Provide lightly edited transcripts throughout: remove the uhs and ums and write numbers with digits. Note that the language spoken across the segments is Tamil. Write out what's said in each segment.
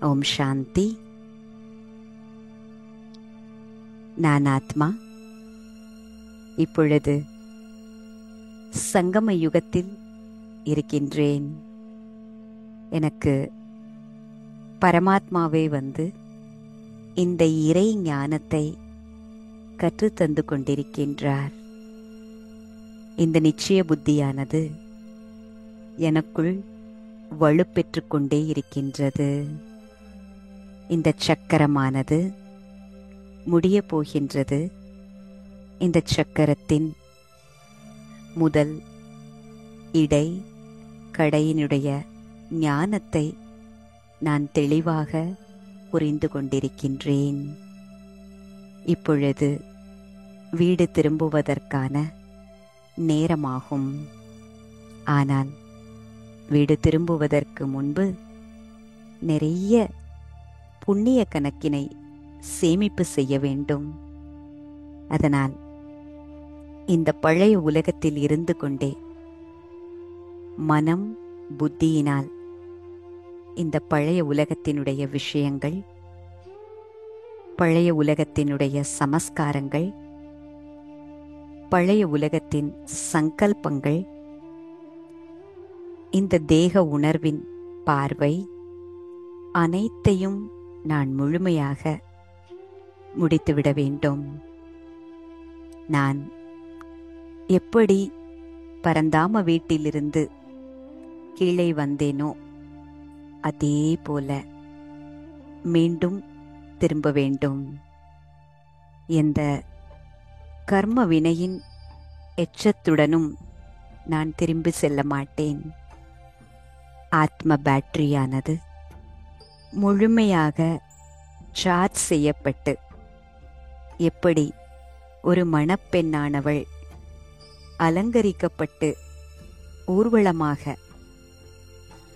ஓம் சாந்தி. நான் ஆத்மா. இப்பொழுது சங்கம யுகத்தில் இருக்கின்றேன். எனக்கு பரமாத்மாவே வந்து இந்த இறை ஞானத்தை கற்றுத்தந்து கொண்டிருக்கின்றார். இந்த நிச்சய புத்தியானது எனக்குள் வலுப்பெற்று கொண்டே இருக்கின்றது. இந்த சக்கரமானது முடிய போகின்றது. இந்த சக்கரத்தின் முதல் இடை கடையினுடைய ஞானத்தை நான் தெளிவாக புரிந்து கொண்டிருக்கின்றேன். இப்பொழுது வீடு திரும்புவதற்கான நேரமாகும். ஆனால் வீடு திரும்புவதற்கு முன்பு நிறைய புண்ணிய கணக்கினை சேமிப்பு செய்ய வேண்டும். அதனால் இந்த பழைய உலகத்தில் இருந்து கொண்டே மனம் புத்தியினால் இந்த பழைய உலகத்தினுடைய விஷயங்கள், பழைய உலகத்தினுடைய சமஸ்காரங்கள், பழைய உலகத்தின் சங்கல்பங்கள், இந்த தேக உணர்வின் பார்வை அனைத்தையும் நான் முழுமையாக முடித்துவிட வேண்டும். நான் எப்படி பரந்தாம வீட்டிலிருந்து கீழே வந்தேனோ அதே போல மீண்டும் திரும்ப வேண்டும். எந்த கர்ம வினையின் எச்சத்துடனும் நான் திரும்பி செல்ல மாட்டேன். ஆத்ம பேட்டரியானது முழுமையாக சார்ஜ் செய்யப்பட்டு எப்படி ஒரு மணப்பெண்ணானவள் அலங்கரிக்கப்பட்டு ஊர்வலமாக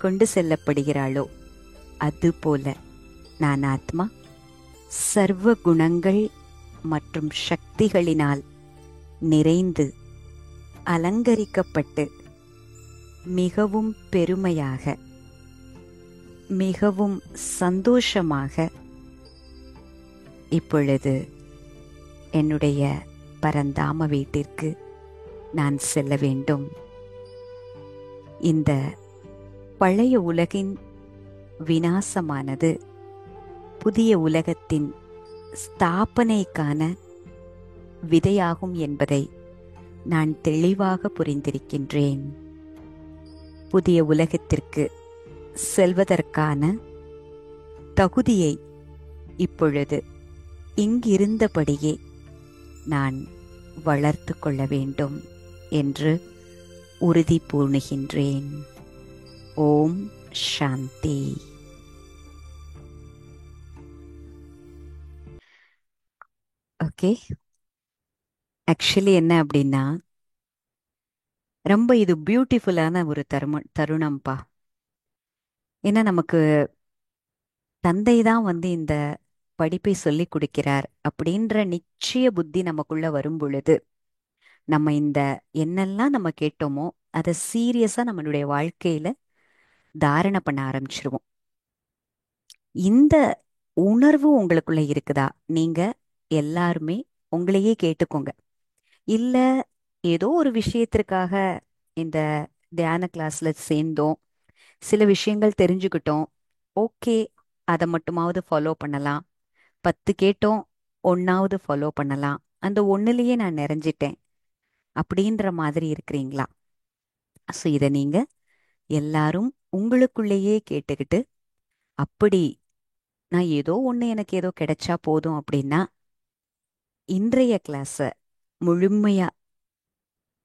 கொண்டு செல்லப்படுகிறாளோ அதுபோல நான் ஆத்மா சர்வ குணங்கள் மற்றும் சக்திகளினால் நிறைந்து அலங்கரிக்கப்பட்டு மிகவும் பெருமையாக, மிகவும் சந்தோஷமாக இப்பொழுது என்னுடைய பரந்தாம வீட்டிற்கு நான் செல்ல வேண்டும். இந்த பழைய உலகின் விநாசமானது புதிய உலகத்தின் ஸ்தாபனைக்கான விதையாகும் என்பதை நான் தெளிவாக புரிந்திருக்கின்றேன். புதிய உலகத்திற்கு செல்வதற்கான தகுதியை இப்பொழுது இங்கிருந்தபடியே நான் வளர்த்து கொள்ள வேண்டும் என்று உறுதி பூணுகின்றேன். ஓம் சாந்தி. ஓகே, ஆக்சுவலி என்ன அப்படின்னா, ரொம்ப இது பியூட்டிஃபுல்லான ஒரு தருணம்பா. ஏன்னா நமக்கு தந்தை தான் வந்து இந்த படிப்பை சொல்லி கொடுக்கிறார் அப்படின்ற நிச்சய புத்தி நமக்குள்ள வரும் பொழுது நம்ம இந்த என்னெல்லாம் நம்ம கேட்டோமோ அதை சீரியஸா நம்மளுடைய வாழ்க்கையில தாரணை பண்ண ஆரம்பிச்சிருவோம். இந்த உணர்வு உங்களுக்குள்ள இருக்குதா? நீங்க எல்லாருமே உங்களையே கேட்டுக்கோங்க. இல்ல ஏதோ ஒரு விஷயத்திற்காக இந்த தியான கிளாஸ்ல சேர்ந்தோம், சில விஷயங்கள் தெரிஞ்சுக்கிட்டோம், ஓகே, அதை மட்டுமாவது ஃபாலோ பண்ணலாம். 10 கேட்டோம், ஒன்னாவது ஃபாலோ பண்ணலாம், அந்த ஒண்ணுலயே நான் நிறைஞ்சிட்டேன் அப்படின்ற மாதிரி இருக்கிறீங்களா? ஸோ இதை நீங்க எல்லாரும் உங்களுக்குள்ளேயே கேட்டுக்கிட்டு, அப்படி நான் ஏதோ ஒண்ணு எனக்கு ஏதோ கிடைச்சா போதும் அப்படின்னா இன்றைய கிளாஸ முழுமையா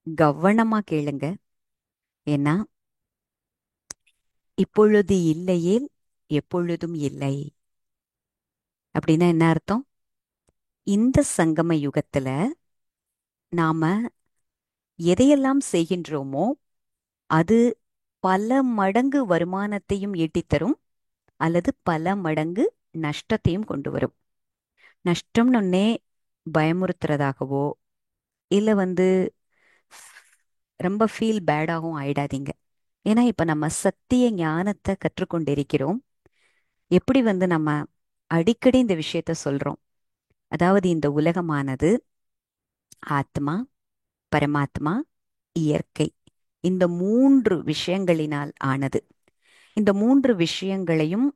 கவனமா கேளுங்க. ஏன்னா இப்பொழுது இல்லையேல் எப்பொழுதும் இல்லை அப்படின்னா என்ன அர்த்தம்? இந்த சங்கம யுகத்துல நாம எதையெல்லாம் செய்கின்றோமோ அது பல மடங்கு வருமானத்தையும் ஈட்டித்தரும், அல்லது பல மடங்கு நஷ்டத்தையும் கொண்டு வரும். நஷ்டம்னு பயமுறுத்துறதாகவோ இல்ல வந்து ரொம்ப ஃபீல் பேடாகவும் ஆயிடாதீங்க. ஏன்னா இப்ப நம்ம சத்திய ஞானத்தை கற்றுக்கொண்டிருக்கிறோம். எப்படி நம்ம அடிக்கடி இந்த விஷயத்த சொல்றோம். அதாவது இந்த உலகமானது ஆத்மா, பரமாத்மா, இயற்கை, இந்த மூன்று விஷயங்களினால் ஆனது. இந்த மூன்று விஷயங்களையும்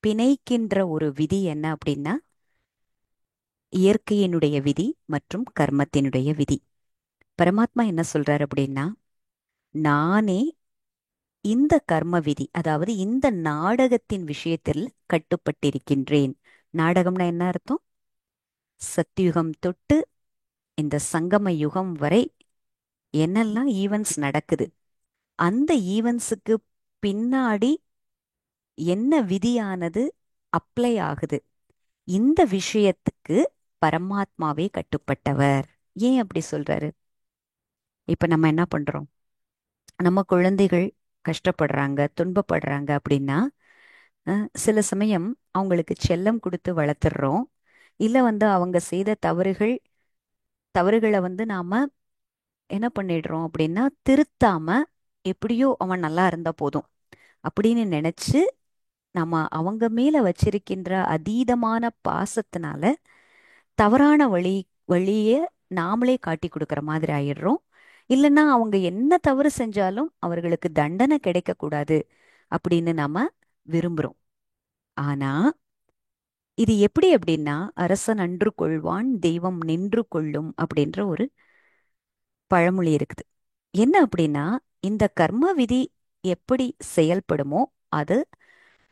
பிணைக்கின்ற ஒரு விதி என்ன அப்படின்னா இயற்கையினுடைய விதி மற்றும் கர்மத்தினுடைய விதி. பரமாத்மா என்ன சொல்றாரு அப்படின்னா, நானே இந்த கர்ம விதி, அதாவது இந்த நாடகத்தின் விஷயத்தில் கட்டுப்பட்டிருக்கின்றேன். நாடகம்னா என்ன அர்த்தம்? சத்யுகம் தொட்டு இந்த சங்கம யுகம் வரை என்னெல்லாம் ஈவென்ட்ஸ் நடக்குது, அந்த ஈவென்ட்ஸுக்கு பின்னாடி என்ன விதியானது அப்ளை ஆகுது, இந்த விஷயத்துக்கு பரமாத்மாவே கட்டுப்பட்டவர். ஏன் அப்படி சொல்றாரு? இப்ப நம்ம என்ன பண்றோம்? நம்ம குழந்தைகள் கஷ்டப்படுறாங்க, துன்பப்படுறாங்க அப்படின்னா சில சமயம் அவங்களுக்கு செல்லம் கொடுத்து வளர்த்துடுறோம். இல்ல அவங்க செய்த தவறுகளை நாம என்ன பண்ணிடுறோம் அப்படின்னா திருத்தாம, எப்படியோ அவன் நல்லா இருந்தா போதும் அப்படின்னு நினைச்சு நம்ம அவங்க மேல வச்சிருக்கின்ற அதீதமான பாசத்தினால தவறான வழிய நாமளே காட்டி கொடுக்கற மாதிரி ஆயிடுறோம். இல்லைன்னா அவங்க என்ன தவறு செஞ்சாலும் அவர்களுக்கு தண்டனை கிடைக்க கூடாது அப்படின்னு நாம விரும்புறோம். ஆனா இது எப்படி அப்படின்னா, அரசன் அன்று கொள்வான் தெய்வம் நின்று கொள்ளும் அப்படின்ற ஒரு பழமொழி இருக்குது. என்ன அப்படின்னா, இந்த கர்ம விதி எப்படி செயல்படுமோ அது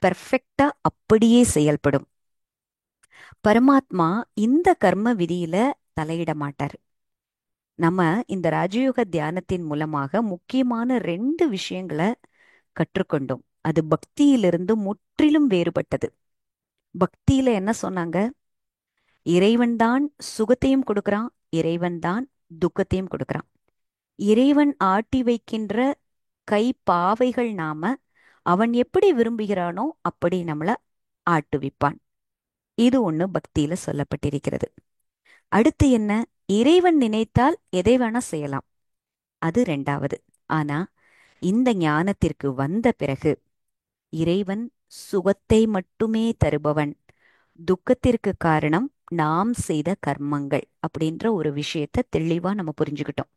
பெர்ஃபெக்டா அப்படியே செயல்படும். பரமாத்மா இந்த கர்ம விதியில தலையிட மாட்டார். நம்ம இந்த ராஜயோக தியானத்தின் மூலமாக முக்கியமான ரெண்டு விஷயங்களை கற்றுக்கொண்டோம். அது பக்தியிலிருந்து முற்றிலும் வேறுபட்டது. பக்தியில என்ன சொன்னாங்க? இறைவன்தான் சுகத்தையும் கொடுக்கறான், இறைவன்தான் துக்கத்தையும் கொடுக்கறான். இறைவன் ஆட்டி வைக்கின்ற கை பாவைகள் நாம, அவன் எப்படி விரும்புகிறானோ அப்படி நம்மள ஆட்டுவிப்பான். இது ஒண்ணு பக்தியில சொல்லப்பட்டிருக்கிறது. அடுத்து என்ன? இறைவன் நினைத்தால் எதை வேணா செய்யலாம், அது ரெண்டாவது. ஆனா இந்த ஞானத்திற்கு வந்த பிறகு இறைவன் சுகத்தை மட்டுமே தருபவன், துக்கத்திற்கு காரணம் நாம் செய்த கர்மங்கள் அப்படின்ற ஒரு விஷயத்த தெளிவா நம்ம புரிஞ்சுக்கிட்டோம்.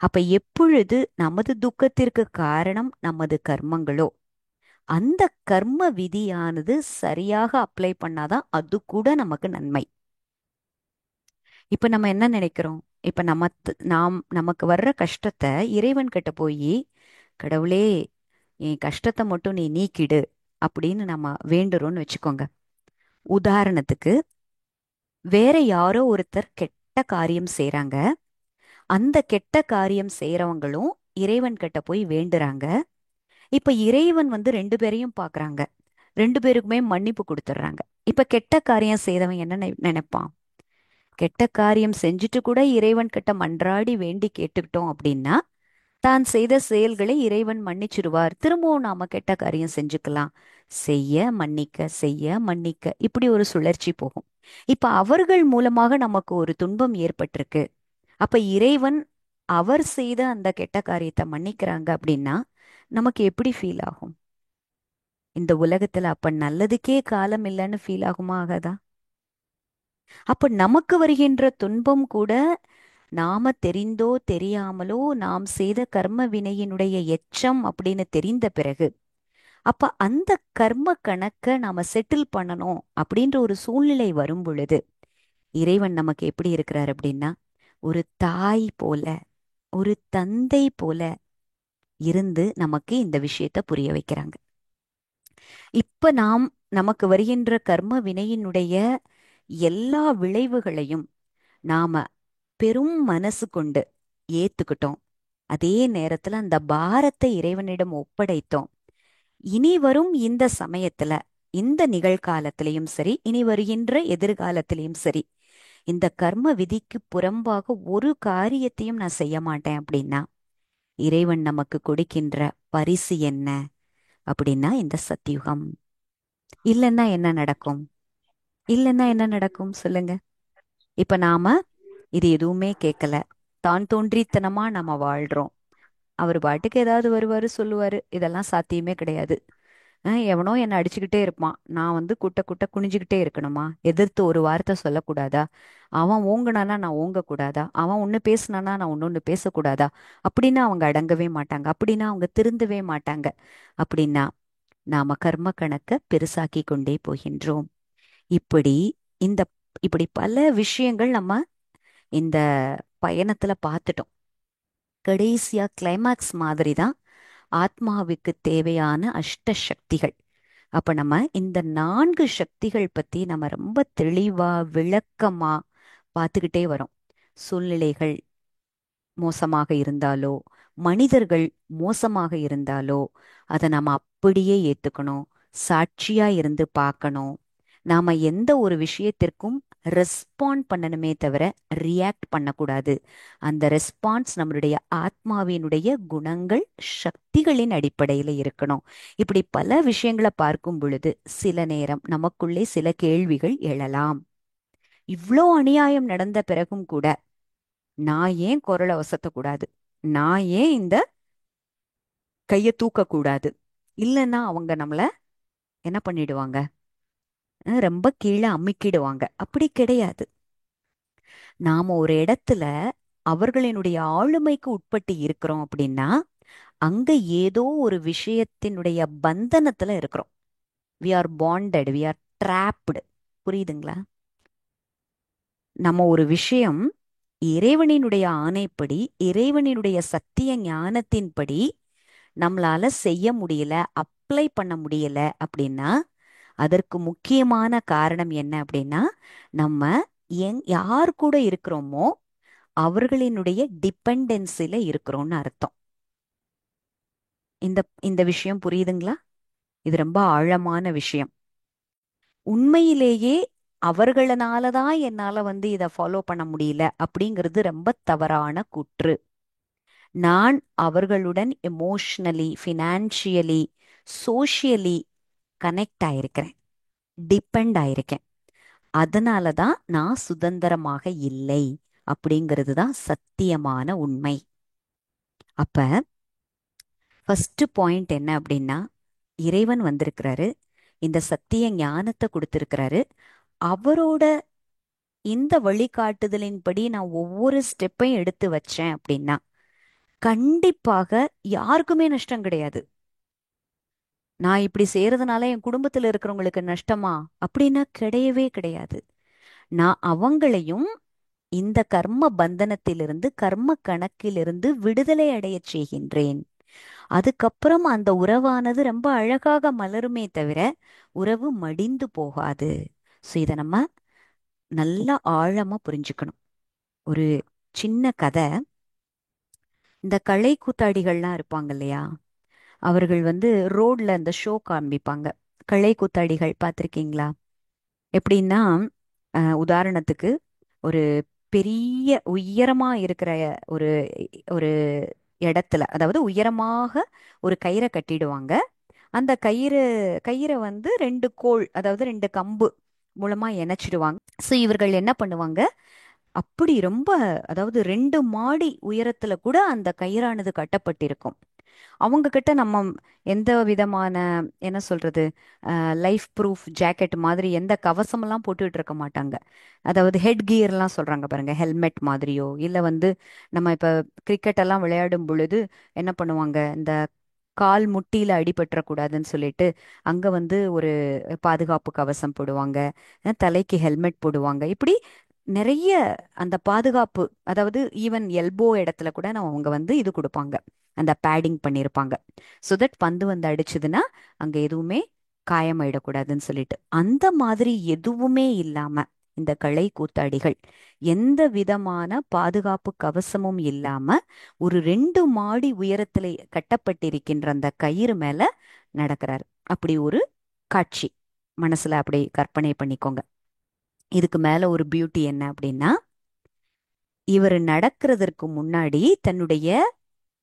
அப்ப எப்பொழுது நமது துக்கத்திற்கு காரணம் நமது கர்மங்களோ, அந்த கர்ம விதியானது சரியாக அப்ளை பண்ணாதான் அது கூட நமக்கு நன்மை. இப்ப நம்ம என்ன நினைக்கிறோம்? இப்ப நமக்கு வர்ற கஷ்டத்தை இறைவன் கிட்ட போய், கடவுளே என் கஷ்டத்தை மட்டும் நீ நீக்கிடு அப்படின்னு நம்ம வேண்டுறோம்னு வச்சுக்கோங்க. உதாரணத்துக்கு, வேற யாரோ ஒருத்தர் கெட்ட காரியம் செய்றாங்க. அந்த கெட்ட காரியம் செய்யறவங்களும் இறைவன் கிட்ட போய் வேண்டுறாங்க. இப்ப இறைவன் ரெண்டு பேரையும் பாக்குறாங்க. ரெண்டு பேருக்குமே மன்னிப்பு கொடுத்துட்றாங்க. இப்ப கெட்ட காரியம் செய்தவன் என்ன நினைப்பான்? கெட்ட காரியம் செஞ்சுட்டு கூட இறைவன் கிட்ட மன்றாடி வேண்டி கேட்டுக்கிட்டோம் அப்படின்னா தான் செய்த செயல்களை இறைவன் மன்னிச்சிடுவார், திரும்பவும் நாம கெட்ட காரியம் செஞ்சுக்கலாம். செய்ய மன்னிக்க, செய்ய மன்னிக்க, இப்படி ஒரு சுழற்சி போகும். இப்ப அவர்கள் மூலமாக நமக்கு ஒரு துன்பம் ஏற்பட்டிருக்கு. அப்ப இறைவன் அவர் செய்த அந்த கெட்ட காரியத்தை மன்னிக்கிறாங்க அப்படின்னா நமக்கு எப்படி ஃபீல் ஆகும்? இந்த உலகத்துல அப்ப நல்லதுக்கே காலம் இல்லைன்னு ஃபீல் ஆகுமா, ஆகாதா? அப்ப நமக்கு வருகின்ற துன்பம் கூட நாம தெரிந்தோ தெரியாமலோ நாம் செய்த கர்ம வினையினுடைய எச்சம் அப்படின்னு தெரிந்த பிறகு, அப்ப அந்த கர்ம கணக்க நாம செட்டில் பண்ணணும் அப்படின்ற ஒரு சூழ்நிலை வரும் பொழுது இறைவன் நமக்கு எப்படி இருக்கிறார் அப்படின்னா, ஒரு தாய் போல, ஒரு தந்தை போல இருந்து நமக்கு இந்த விஷயத்த புரிய வைக்கிறாங்க. இப்ப நமக்கு வருகின்ற கர்ம வினையினுடைய எல்லா விளைவுகளையும் நாம பெரும் மனசு கொண்டு ஏத்துக்கிட்டோம். அதே நேரத்துல அந்த பாரத்தை இறைவனிடம் ஒப்படைத்தோம். இனி வரும் இந்த சமயத்துல, இந்த நிகழ்காலத்திலையும் சரி, இனி வருகின்ற எதிர்காலத்திலையும் சரி, இந்த கர்ம விதிக்கு புறம்பாக ஒரு காரியத்தையும் நான் செய்ய மாட்டேன் அப்படின்னா இறைவன் நமக்கு கொடுக்கின்ற பரிசு என்ன அப்படின்னா இந்த சத்யுகம். இல்லைன்னா என்ன நடக்கும்? இல்லைன்னா என்ன நடக்கும் சொல்லுங்க. இப்ப நாம இது எதுவுமே கேட்கல, தான் தோன்றித்தனமா நம்ம வாழ்றோம். அவர் பாட்டுக்கு ஏதாவது வருவாரு சொல்லுவாரு, இதெல்லாம் சாத்தியமே கிடையாது. எவனோ என்னை அடிச்சுக்கிட்டே இருப்பான், நான் வந்து குட்ட குட்ட குனிஞ்சுக்கிட்டே இருக்கணுமா? எதிர்த்து ஒரு வார்த்தை சொல்லக்கூடாதா? அவன் ஓங்குனானா நான் ஓங்கக்கூடாதா? அவன் ஒண்ணு பேசுனானா நான் ஒன்னொன்னு பேசக்கூடாதா? அப்படின்னா அவங்க அடங்கவே மாட்டாங்க, அப்படின்னா அவங்க திருந்தவே மாட்டாங்க. அப்படின்னா நாம கர்ம கணக்க பெருசாக்கி கொண்டே போகின்றோம். இப்படி இந்த இப்படி பல விஷயங்கள் நம்ம இந்த பயணத்துல பார்த்துட்டோம். கடைசியா கிளைமாக்ஸ் மாதிரி தான் ஆத்மாவுக்கு தேவையான அஷ்ட சக்திகள். அப்ப நம்ம இந்த 4 சக்திகள் பத்தி நம்ம ரொம்ப தெளிவா விளக்கமா பார்த்துக்கிட்டே வரோம். சூழ்நிலைகள் மோசமாக இருந்தாலோ, மனிதர்கள் மோசமாக இருந்தாலோ, அதை நாம அப்படியே ஏத்துக்கணும். சாட்சியா இருந்து பார்க்கணும். நாம எந்த ஒரு விஷயத்திற்கும் ரெஸ்பாண்ட் பண்ணணுமே தவிர ரியாக்ட் பண்ணக்கூடாது. அந்த ரெஸ்பான்ஸ் நம்மளுடைய ஆத்மாவினுடைய குணங்கள், சக்திகளின் அடிப்படையில இருக்கணும். இப்படி பல விஷயங்களை பார்க்கும் பொழுது சில நேரம் நமக்குள்ளே சில கேள்விகள் எழலாம். இவ்ளோ அநியாயம் நடந்த பிறகும் கூட நான் ஏன் குரலை ஒசத்தக்கூடாது? நான் ஏன் இந்த கையை தூக்கக்கூடாது? இல்லைன்னா அவங்க நம்மள என்ன பண்ணிடுவாங்க? ரொம்ப கீழே அமுக்கிடுவாங்க. அப்படி கிடையாது. நாம ஒரு இடத்துல அவர்களினுடைய ஆளுமைக்கு உட்பட்டு இருக்கிறோம் அப்படின்னா அங்க ஏதோ ஒரு விஷயத்தினுடைய பந்தனத்துல இருக்கிறோம். We are bonded, we are trapped. புரியுதுங்களா? நம்ம ஒரு விஷயம் இறைவனினுடைய ஆணைப்படி, இறைவனினுடைய சத்திய ஞானத்தின்படி நம்மளால செய்ய முடியல, அப்ளை பண்ண முடியல அப்படின்னா அதற்கு முக்கியமான காரணம் என்ன அப்படின்னா நம்ம யார் கூட இருக்கிறோமோ அவர்களினுடைய டிபெண்டன்சில இருக்கிறோம்னு அர்த்தம். இந்த இந்த விஷயம் புரியுதுங்களா? இது ரொம்ப ஆழமான விஷயம். உண்மையிலேயே அவர்களனால தான் என்னால வந்து இதை ஃபாலோ பண்ண முடியல அப்படிங்கிறது ரொம்ப தவறான கூற்று. நான் அவர்களுடன் எமோஷனலி, ஃபினான்ஷியலி, சோஷியலி கனெக்ட் ஆயிருக்கிறேன், டிபெண்ட் ஆயிருக்கேன். அதனால தான் நான் சுதந்திரமாக இல்லை அப்படிங்கிறது தான் சத்தியமான உண்மை. அப்ப ஃபர்ஸ்ட் பாயிண்ட் என்ன அப்படின்னா, இறைவன் வந்திருக்கிறாரு, இந்த சத்திய ஞானத்தை கொடுத்திருக்கிறாரு. அவரோட இந்த வழிகாட்டுதலின்படி நான் ஒவ்வொரு ஸ்டெப்பையும் எடுத்து வச்சேன் அப்படின்னா கண்டிப்பாக யாருக்குமே நஷ்டம் கிடையாது. நான் இப்படி செய்யறதுனால என் குடும்பத்துல இருக்கிறவங்களுக்கு நஷ்டமா அப்படின்னா கிடையவே கிடையாது. நான் அவங்களையும் இந்த கர்ம பந்தனத்திலிருந்து, கர்ம கணக்கிலிருந்து விடுதலை அடையச் செய்கின்றேன். அதுக்கப்புறம் அந்த உறவானது ரொம்ப அழகாக மலருமே தவிர உறவு மடிந்து போகாது. ஸோ இதை நம்ம நல்லா ஆழமா புரிஞ்சுக்கணும். ஒரு சின்ன கதை. இந்த கலை கூத்தாடிகள்லாம் இருப்பாங்க இல்லையா, அவர்கள் வந்து ரோட்ல இந்த ஷோ காண்பிப்பாங்க. கலை கூத்தாடிகள் பார்த்திருக்கீங்களா? எப்படின்னா உதாரணத்துக்கு ஒரு பெரிய உயரமா இருக்கிற ஒரு ஒரு இடத்துல, அதாவது உயரமாக ஒரு கயிறை கட்டிடுவாங்க. அந்த கயிறை வந்து 2 கோல், அதாவது 2 கம்பு மூலமா இணைச்சிடுவாங்க. ஸோ இவர்கள் என்ன பண்ணுவாங்க, அப்படி ரொம்ப, அதாவது 2 மாடி உயரத்துல கூட அந்த கயிறானது கட்டப்பட்டிருக்கும். அவங்க கிட்ட நம்ம எந்த விதமான, என்ன சொல்றது, லைஃப் ப்ரூஃப் ஜாக்கெட் மாதிரி எந்த கவசமெல்லாம் போட்டுட்டு இருக்க மாட்டாங்க. அதாவது ஹெட் கியர்லாம் சொல்றாங்க பாருங்க, ஹெல்மெட் மாதிரியோ, இல்ல வந்து நம்ம இப்ப கிரிக்கெட் எல்லாம் விளையாடும் பொழுது என்ன பண்ணுவாங்க, இந்த கால் முட்டியில அடிபட்டுறக்கூடாதுன்னு சொல்லிட்டு அங்க வந்து ஒரு பாதுகாப்பு கவசம் போடுவாங்க, தலைக்கு ஹெல்மெட் போடுவாங்க. இப்படி நிறைய அந்த பாதுகாப்பு, அதாவது ஈவன் எல்போ இடத்துல கூட நம்ம அவங்க வந்து இது கொடுப்பாங்க, அந்த பேடிங் பண்ணியிருப்பாங்க. ஸோ தட் பந்து வந்து அடிச்சதுன்னா அங்க எதுவுமே காயமாயிடக்கூடாதுன்னு சொல்லிட்டு, அந்த மாதிரி எதுவுமே இல்லாம இந்த கலை கூத்தாடிகள் எந்த விதமான பாதுகாப்பு கவசமும் இல்லாம ஒரு 2 மாடி உயரத்துல கட்டப்பட்டிருக்கின்ற அந்த கயிறு மேல நடக்கிறார். அப்படி ஒரு காட்சி மனசுல அப்படி கற்பனை பண்ணிக்கோங்க. இதுக்கு மேல ஒரு பியூட்டி என்ன அப்படின்னா, இவர் நடக்கிறதற்கு முன்னாடி தன்னுடைய,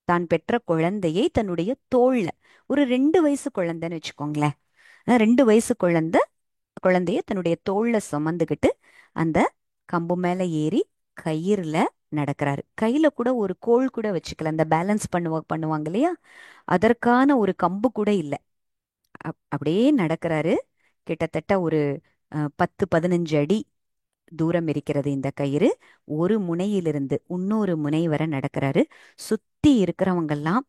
தான் பெற்ற குழந்தையை தன்னுடைய தோள்ல, ஒரு 2 வயசு குழந்தைன்னு வச்சுக்கோங்களேன், 2 வயசு குழந்தைய தன்னுடைய தோள்ல சுமந்துக்கிட்டு அந்த கம்பு மேல ஏறி கயிறுல நடக்கிறாரு. கையில கூட ஒரு கோல் கூட வச்சுக்கல, அந்த பேலன்ஸ் பண்ணுவாங்க இல்லையா, அதற்கான ஒரு கம்பு கூட இல்லை. அப்படியே நடக்கிறாரு. கிட்டத்தட்ட ஒரு 10-15 அடி தூரம் இருக்கிறது இந்த கயிறு. ஒரு முனையிலிருந்து இன்னொரு முனை வரை நடக்கிறாரு. சுத்தி இருக்கிறவங்கெல்லாம்,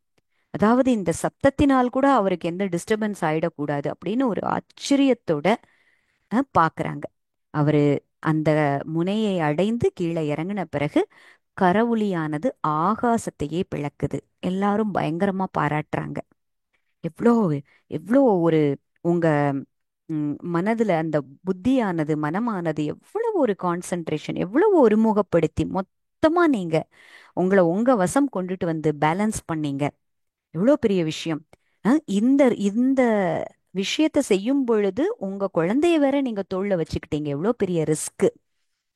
அதாவது இந்த சப்தத்தினால் கூட அவருக்கு எந்த டிஸ்டர்பன்ஸ் ஆயிடக்கூடாது அப்படின்னு ஒரு ஆச்சரியத்தோட பாக்குறாங்க. அவரு அந்த முனையை அடைந்து கீழே இறங்கின பிறகு கரவொலியானது ஆகாசத்தையே பிளக்குது. எல்லாரும் பயங்கரமா பாராட்டுறாங்க. எவ்வளோ எவ்வளோ ஒரு உங்க மனதுல அந்த புத்தியானது, மனமானது எவ்வளவு ஒரு கான்சென்ட்ரேஷன், எவ்வளவு ஒருமுகப்படுத்தி மொத்தமா நீங்க உங்களை உங்க வசம் கொண்டுட்டு வந்து பேலன்ஸ் பண்ணீங்க. எவ்வளோ பெரிய விஷயம். இந்த இந்த விஷயத்த செய்யும் பொழுது உங்க குழந்தைய வேற நீங்க தோள்ல வச்சுக்கிட்டீங்க. எவ்வளோ பெரிய ரிஸ்க்.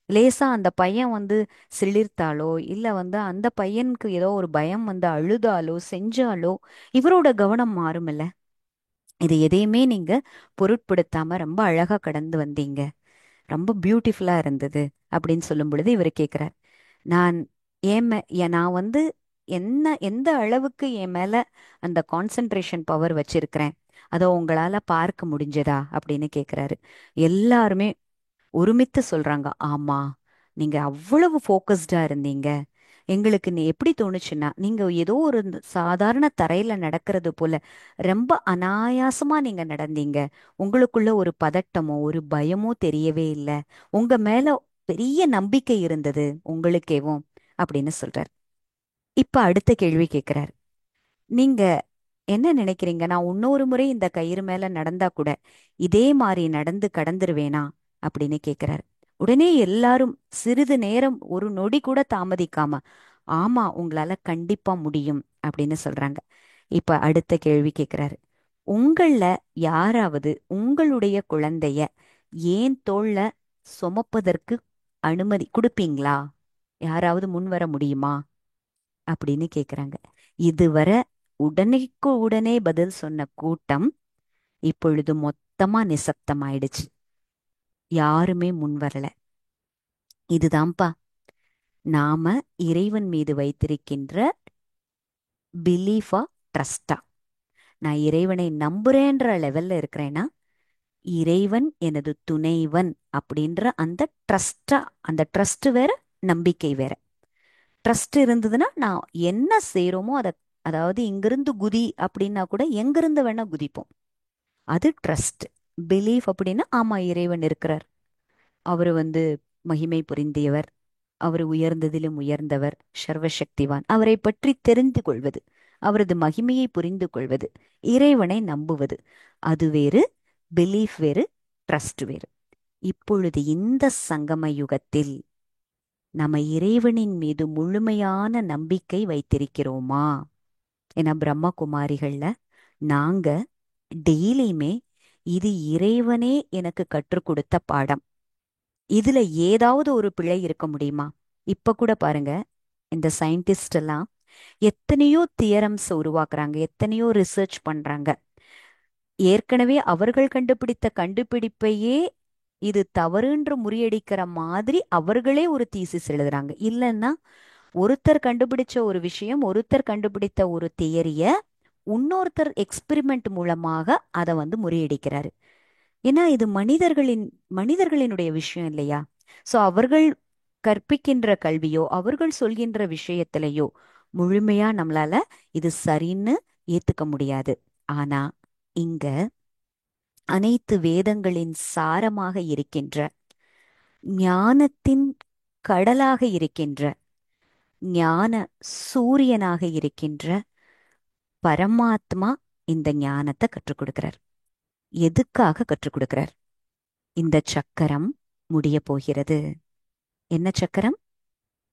லேசா அந்த பையன் வந்து சிலிர்த்தாலோ இல்ல வந்து அந்த பையனுக்கு ஏதோ ஒரு பயம் வந்து அழுதாலோ செஞ்சாலோ இவரோட கவனம் மாறும்ல. இது எதையுமே நீங்க பொருட்படுத்தாம ரொம்ப அழகா கடந்து வந்தீங்க. ரொம்ப பியூட்டிஃபுல்லா இருந்தது அப்படின்னு சொல்லும் பொழுது இவர் கேட்கிறார், நான் நான் வந்து எந்த அளவுக்கு என் மேல அந்த கான்சென்ட்ரேஷன் பவர் வச்சிருக்கிறேன், அதை உங்களால பார்க்க முடிஞ்சதா அப்படின்னு கேக்குறாரு. எல்லாருமே ஒருமித்து சொல்றாங்க, ஆமா, நீங்க அவ்வளவு ஃபோக்கஸ்டா இருந்தீங்க. எங்களுக்கு நீ எப்படி தோணுச்சுன்னா, நீங்க ஏதோ ஒரு சாதாரண தரையில நடக்கிறது போல ரொம்ப அனாயாசமா நீங்க நடந்தீங்க. உங்களுக்குள்ள ஒரு பதட்டமோ ஒரு பயமோ தெரியவே இல்லை. உங்க மேல பெரிய நம்பிக்கை இருந்தது உங்களுக்கேவும் அப்படின்னு சொல்றார். இப்ப அடுத்த கேள்வி கேட்கிறார். நீங்க என்ன நினைக்கிறீங்க, நான் இன்னொரு முறை இந்த கயிறு மேல நடந்தா கூட இதே மாதிரி நடந்து கடந்துருவேனா அப்படின்னு கேக்குறாரு. உடனே எல்லாரும் சிறிது நேரம் ஒரு நொடி கூட தாமதிக்காம, ஆமா, உங்களால கண்டிப்பா முடியும் அப்படின்னு சொல்றாங்க. இப்ப அடுத்த கேள்வி கேக்குறாரு. உங்கள யாராவது உங்களுடைய குழந்தைய ஏன் தோள்ல சுமப்பதற்கு அனுமதி கொடுப்பீங்களா? யாராவது முன் வர முடியுமா அப்படின்னு கேக்குறாங்க. இதுவரை உடனேக்கு உடனே பதில் சொன்ன கூட்டம் இப்பொழுது மொத்தமா நிசப்தமாயிடுச்சு. யாருமே முன் வரல. இதுதான்ப்பா நாம இறைவன் மீது வைத்திருக்கின்ற பிலீஃபா, ட்ரஸ்டா. நான் இறைவனை நம்புறேன்ற லெவல்ல இருக்கிறேன்னா, இறைவன் எனது துணைவன் அப்படின்ற அந்த ட்ரஸ்டா. அந்த ட்ரஸ்ட் வேற, நம்பிக்கை வேற. ட்ரஸ்ட் இருந்ததுன்னா நான் என்ன செய்யறோமோ அதை, அதாவது இங்கிருந்து குதி அப்படின்னா கூட எங்கிருந்து வேணா குதிப்போம். அது ட்ரஸ்ட். பிலீஃப் அப்படின்னா, ஆமா, இறைவன் இருக்கிறார், அவர் வந்து மகிமை புரிந்தியவர், அவர் உயர்ந்ததிலும் உயர்ந்தவர், சர்வசக்திவான், அவரை பற்றி தெரிந்து கொள்வது, அவரது மகிமையை புரிந்து கொள்வது, இறைவனை நம்புவது, அது வேறு. பிலீஃப் வேறு, ட்ரஸ்ட் வேறு. இப்பொழுது இந்த சங்கம யுகத்தில் நம்ம இறைவனின் மீது முழுமையான நம்பிக்கை வைத்திருக்கிறோமா? ஏன்னா பிரம்மகுமாரிகள்ல நாங்க டெய்லியுமே இது இறைவனே எனக்கு கற்றுக் கொடுத்த பாடம், இதுல ஏதாவது ஒரு பிழை இருக்க முடியுமா? இப்ப கூட பாருங்க, இந்த சயின்டிஸ்ட் எல்லாம் எத்தனையோ தியரம்ஸ் உருவாக்குறாங்க, எத்தனையோ ரிசர்ச் பண்றாங்க. ஏற்கனவே அவர்கள் கண்டுபிடித்த கண்டுபிடிப்பையே இது தவறுன்று முறியடிக்கிற மாதிரி அவர்களே ஒரு தீசிஸ் எழுதுறாங்க. இல்லைன்னா ஒருத்தர் கண்டுபிடிச்ச ஒரு விஷயம், ஒருத்தர் கண்டுபிடித்த ஒரு தியரிய இன்னொருத்தர் எக்ஸ்பெரிமெண்ட் மூலமாக அதை வந்து முறியடிக்கிறாரு. ஏன்னா இது மனிதர்களினுடைய விஷயம் இல்லையா? சோ அவர்கள் கற்பிக்கின்ற கல்வியோ அவர்கள் சொல்கின்ற விஷயத்திலேயோ முழுமையா நம்மளால இது சரின்னு ஏத்துக்க முடியாது. ஆனா இங்க அனைத்து வேதங்களின் சாரமாக இருக்கின்ற, ஞானத்தின் கடலாக இருக்கின்ற, ஞான சூரியனாக இருக்கின்ற பரமாத்மா இந்த ஞானத்தை கற்றுக் கொடுக்கிறார். எதுக்காக கற்றுக் கொடுக்கிறார்? இந்த சக்கரம் முடிய போகிறது. என்ன சக்கரம்?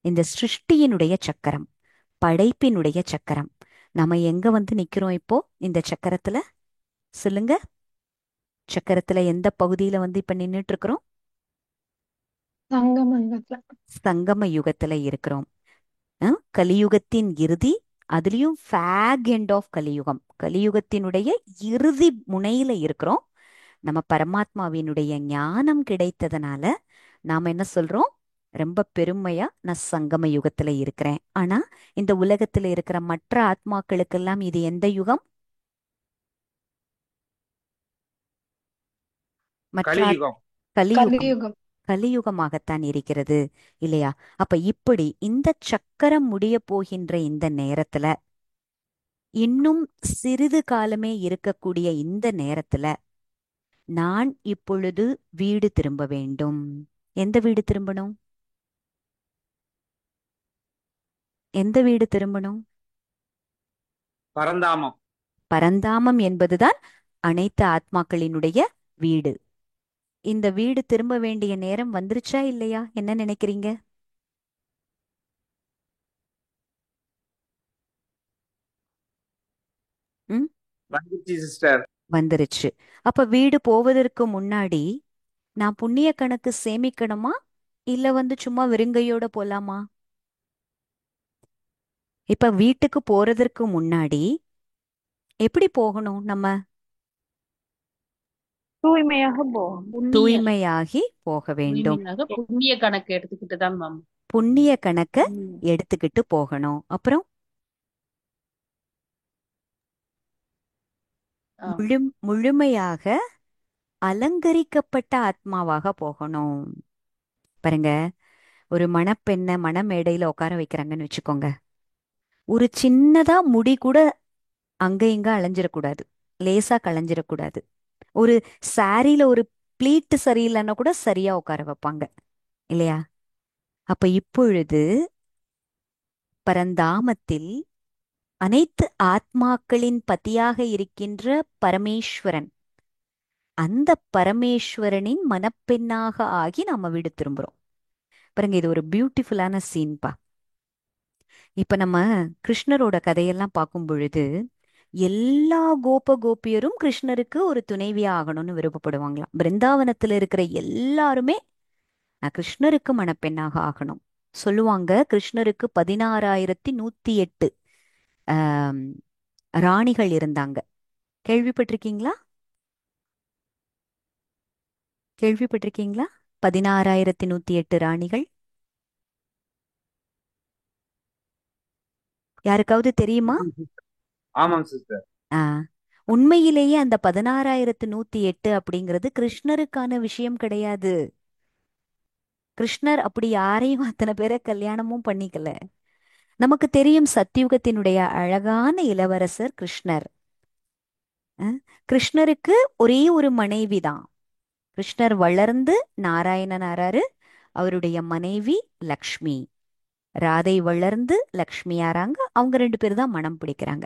இந்த சிருஷ்டியினுடைய சக்கரம், படைப்பினுடைய சக்கரம். நம்ம எங்க வந்து நிக்கிறோம் இப்போ இந்த சக்கரத்துல? சொல்லுங்க. சக்கரத்துல எந்த பகுதியில வந்து இப்ப நின்னுட்டு இருக்கிறோம்? சங்கமங்கத்துல. சங்கம யுகத்துல இருக்கிறோம். கலியுகத்தின் இறுதி, அதுலயும் ஃபேக் எண்ட் ஆஃப் கலியுகம், கலியுகத்தினுடைய இறுதி முனையில இருக்கிறோம். நம்ம பரமாத்மாவினுடைய ஞானம் கிடைத்ததுனால நாம என்ன சொல்றோம்? ரொம்ப பெருமையா, நான் சங்கம யுகத்துல இருக்கிறேன். ஆனா இந்த உலகத்துல இருக்கிற மற்ற ஆத்மாக்களுக்கெல்லாம் இது எந்த யுகம்? மற்ற கலியுகம். கலியுகம். கலியுகம். கலியுகமாகத்தான் இருக்கிறது இல்லையா? அப்ப இப்படி இந்த சக்கரம் முடிய போகின்ற இந்த நேரத்துல, இன்னும் சிறிது காலமே இருக்கக்கூடிய இந்த நேரத்துல, நான் இப்பொழுது வீடு திரும்ப வேண்டும். எந்த வீடு திரும்பணும்? எந்த வீடு திரும்பணும்? பரந்தாமம். பரந்தாமம் என்பதுதான் அனைத்து ஆத்மாக்களினுடைய வீடு. இந்த வீடு திரும்ப வேண்டிய நேரம் வந்துருச்சா இல்லையா? என்ன நினைக்கிறீங்க? ம். வந்துச்சு சிஸ்டர். வந்துருச்சு. அப்ப வீடு போவதற்கு முன்னாடி நான் புண்ணிய கணக்கு சேமிக்கணுமா, இல்ல சும்மா வெறுங்கையோட போலாமா? இப்ப வீட்டுக்கு போறதற்கு முன்னாடி எப்படி போகணும் நம்ம? தூய்மையாக போகும். புண்ணிய தூய்மையாகி போக வேண்டும். தூய்மையாக புண்ணிய கணக்கு எடுத்துக்கிட்டு தான் மேம். புண்ணிய கணக்க ம். எடுத்துக்கிட்டு போகணும். அப்புறம் ஆ. முழுமையாக அலங்கரிக்கப்பட்ட ஆத்மாவாக போகணும். பாருங்க, ஒரு மணப்பெண்ணை மணமேடையில உட்கார வைக்கிறாங்கன்னு வச்சுக்கோங்க. ஒரு சின்னதா முடி கூட அங்க இங்க அலைஞ்சிடக்கூடாது, லேசா களைஞ்சிடக்கூடாது. ஒரு சாரியில ஒரு ப்ளீட்டு சரியில்லைன்னா கூட சரியா உட்கார வைப்பாங்க இல்லையா? அப்ப இப்பொழுது பரந்தாமத்தில் அனைத்து ஆத்மாக்களின் பதியாக இருக்கின்ற பரமேஸ்வரன், அந்த பரமேஸ்வரனின் மணப்பெண்ணாக ஆகி நாம வீடு திரும்புறோம். பாருங்க, இது ஒரு பியூட்டிஃபுல்லான சீன்பா. இப்ப நம்ம கிருஷ்ணரோட கதையெல்லாம் பார்க்கும் பொழுது எல்லா கோபியரும் கிருஷ்ணருக்கு ஒரு துணைவியா ஆகணும்னு விருப்பப்படுவாங்களாம். பிருந்தாவனத்துல இருக்கிற எல்லாருமே நான் கிருஷ்ணருக்கு மணப்பெண்ணாக ஆகணும் சொல்லுவாங்க. கிருஷ்ணருக்கு 16,108 ஆம், ராணிகள் இருந்தாங்க. கேள்விப்பட்டிருக்கீங்களா? கேள்விப்பட்டிருக்கீங்களா? 16,108 ராணிகள். யாருக்காவது தெரியுமா? ஆமாம் சிஸ்டர். ஆ, உண்மையிலேயே அந்த 16,108 அப்படிங்கிறது கிருஷ்ணருக்கான விஷயம் கிடையாது. கிருஷ்ணர் அப்படி யாரையும் அத்தனை பேரை கல்யாணமும் பண்ணிக்கல. நமக்கு தெரியும் சத்தியுகத்தினுடைய அழகான இளவரசர் கிருஷ்ணர். கிருஷ்ணருக்கு ஒரே ஒரு மனைவி தான். கிருஷ்ணர் வளர்ந்து நாராயணன் ஆறாரு. அவருடைய மனைவி லக்ஷ்மி. ராதை வளர்ந்து லக்ஷ்மி ஆறாங்க. அவங்க ரெண்டு பேர் தான் மனம் பிடிக்கிறாங்க.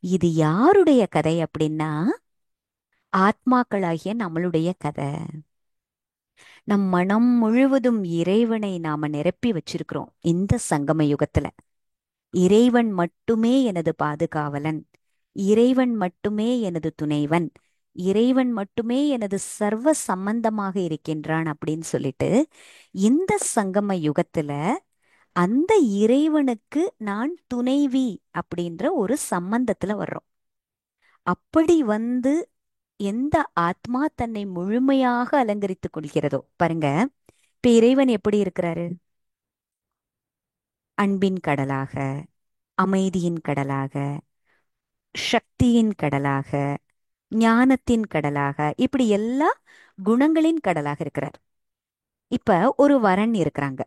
இது யாருடைய கதை அப்படின்னா, ஆத்மாக்களாகிய நம்மளுடைய கதை. நம் மனம் முழுவதும் இறைவனை நாம நிரப்பி வச்சிருக்கிறோம். இந்த சங்கம யுகத்துல இறைவன் மட்டுமே எனது பாதுகாவலன், இறைவன் மட்டுமே எனது துணைவன், இறைவன் மட்டுமே எனது சர்வ சம்பந்தமாக இருக்கின்றான் அப்படின்னு சொல்லிட்டு இந்த சங்கம யுகத்துல அந்த இறைவனுக்கு நான் துணைவி அப்படின்ற ஒரு சம்பந்தத்துல வர்றோம். அப்படி எந்த ஆத்மா தன்னை முழுமையாக அலங்கரித்துக் கொள்கிறதோ, பாருங்க, இப்ப இறைவன் எப்படி இருக்கிறாரு? அன்பின் கடலாக, அமைதியின் கடலாக, சக்தியின் கடலாக, ஞானத்தின் கடலாக, இப்படி எல்லா குணங்களின் கடலாக இருக்கிறார். இப்ப ஒரு வரன் இருக்கிறாங்க.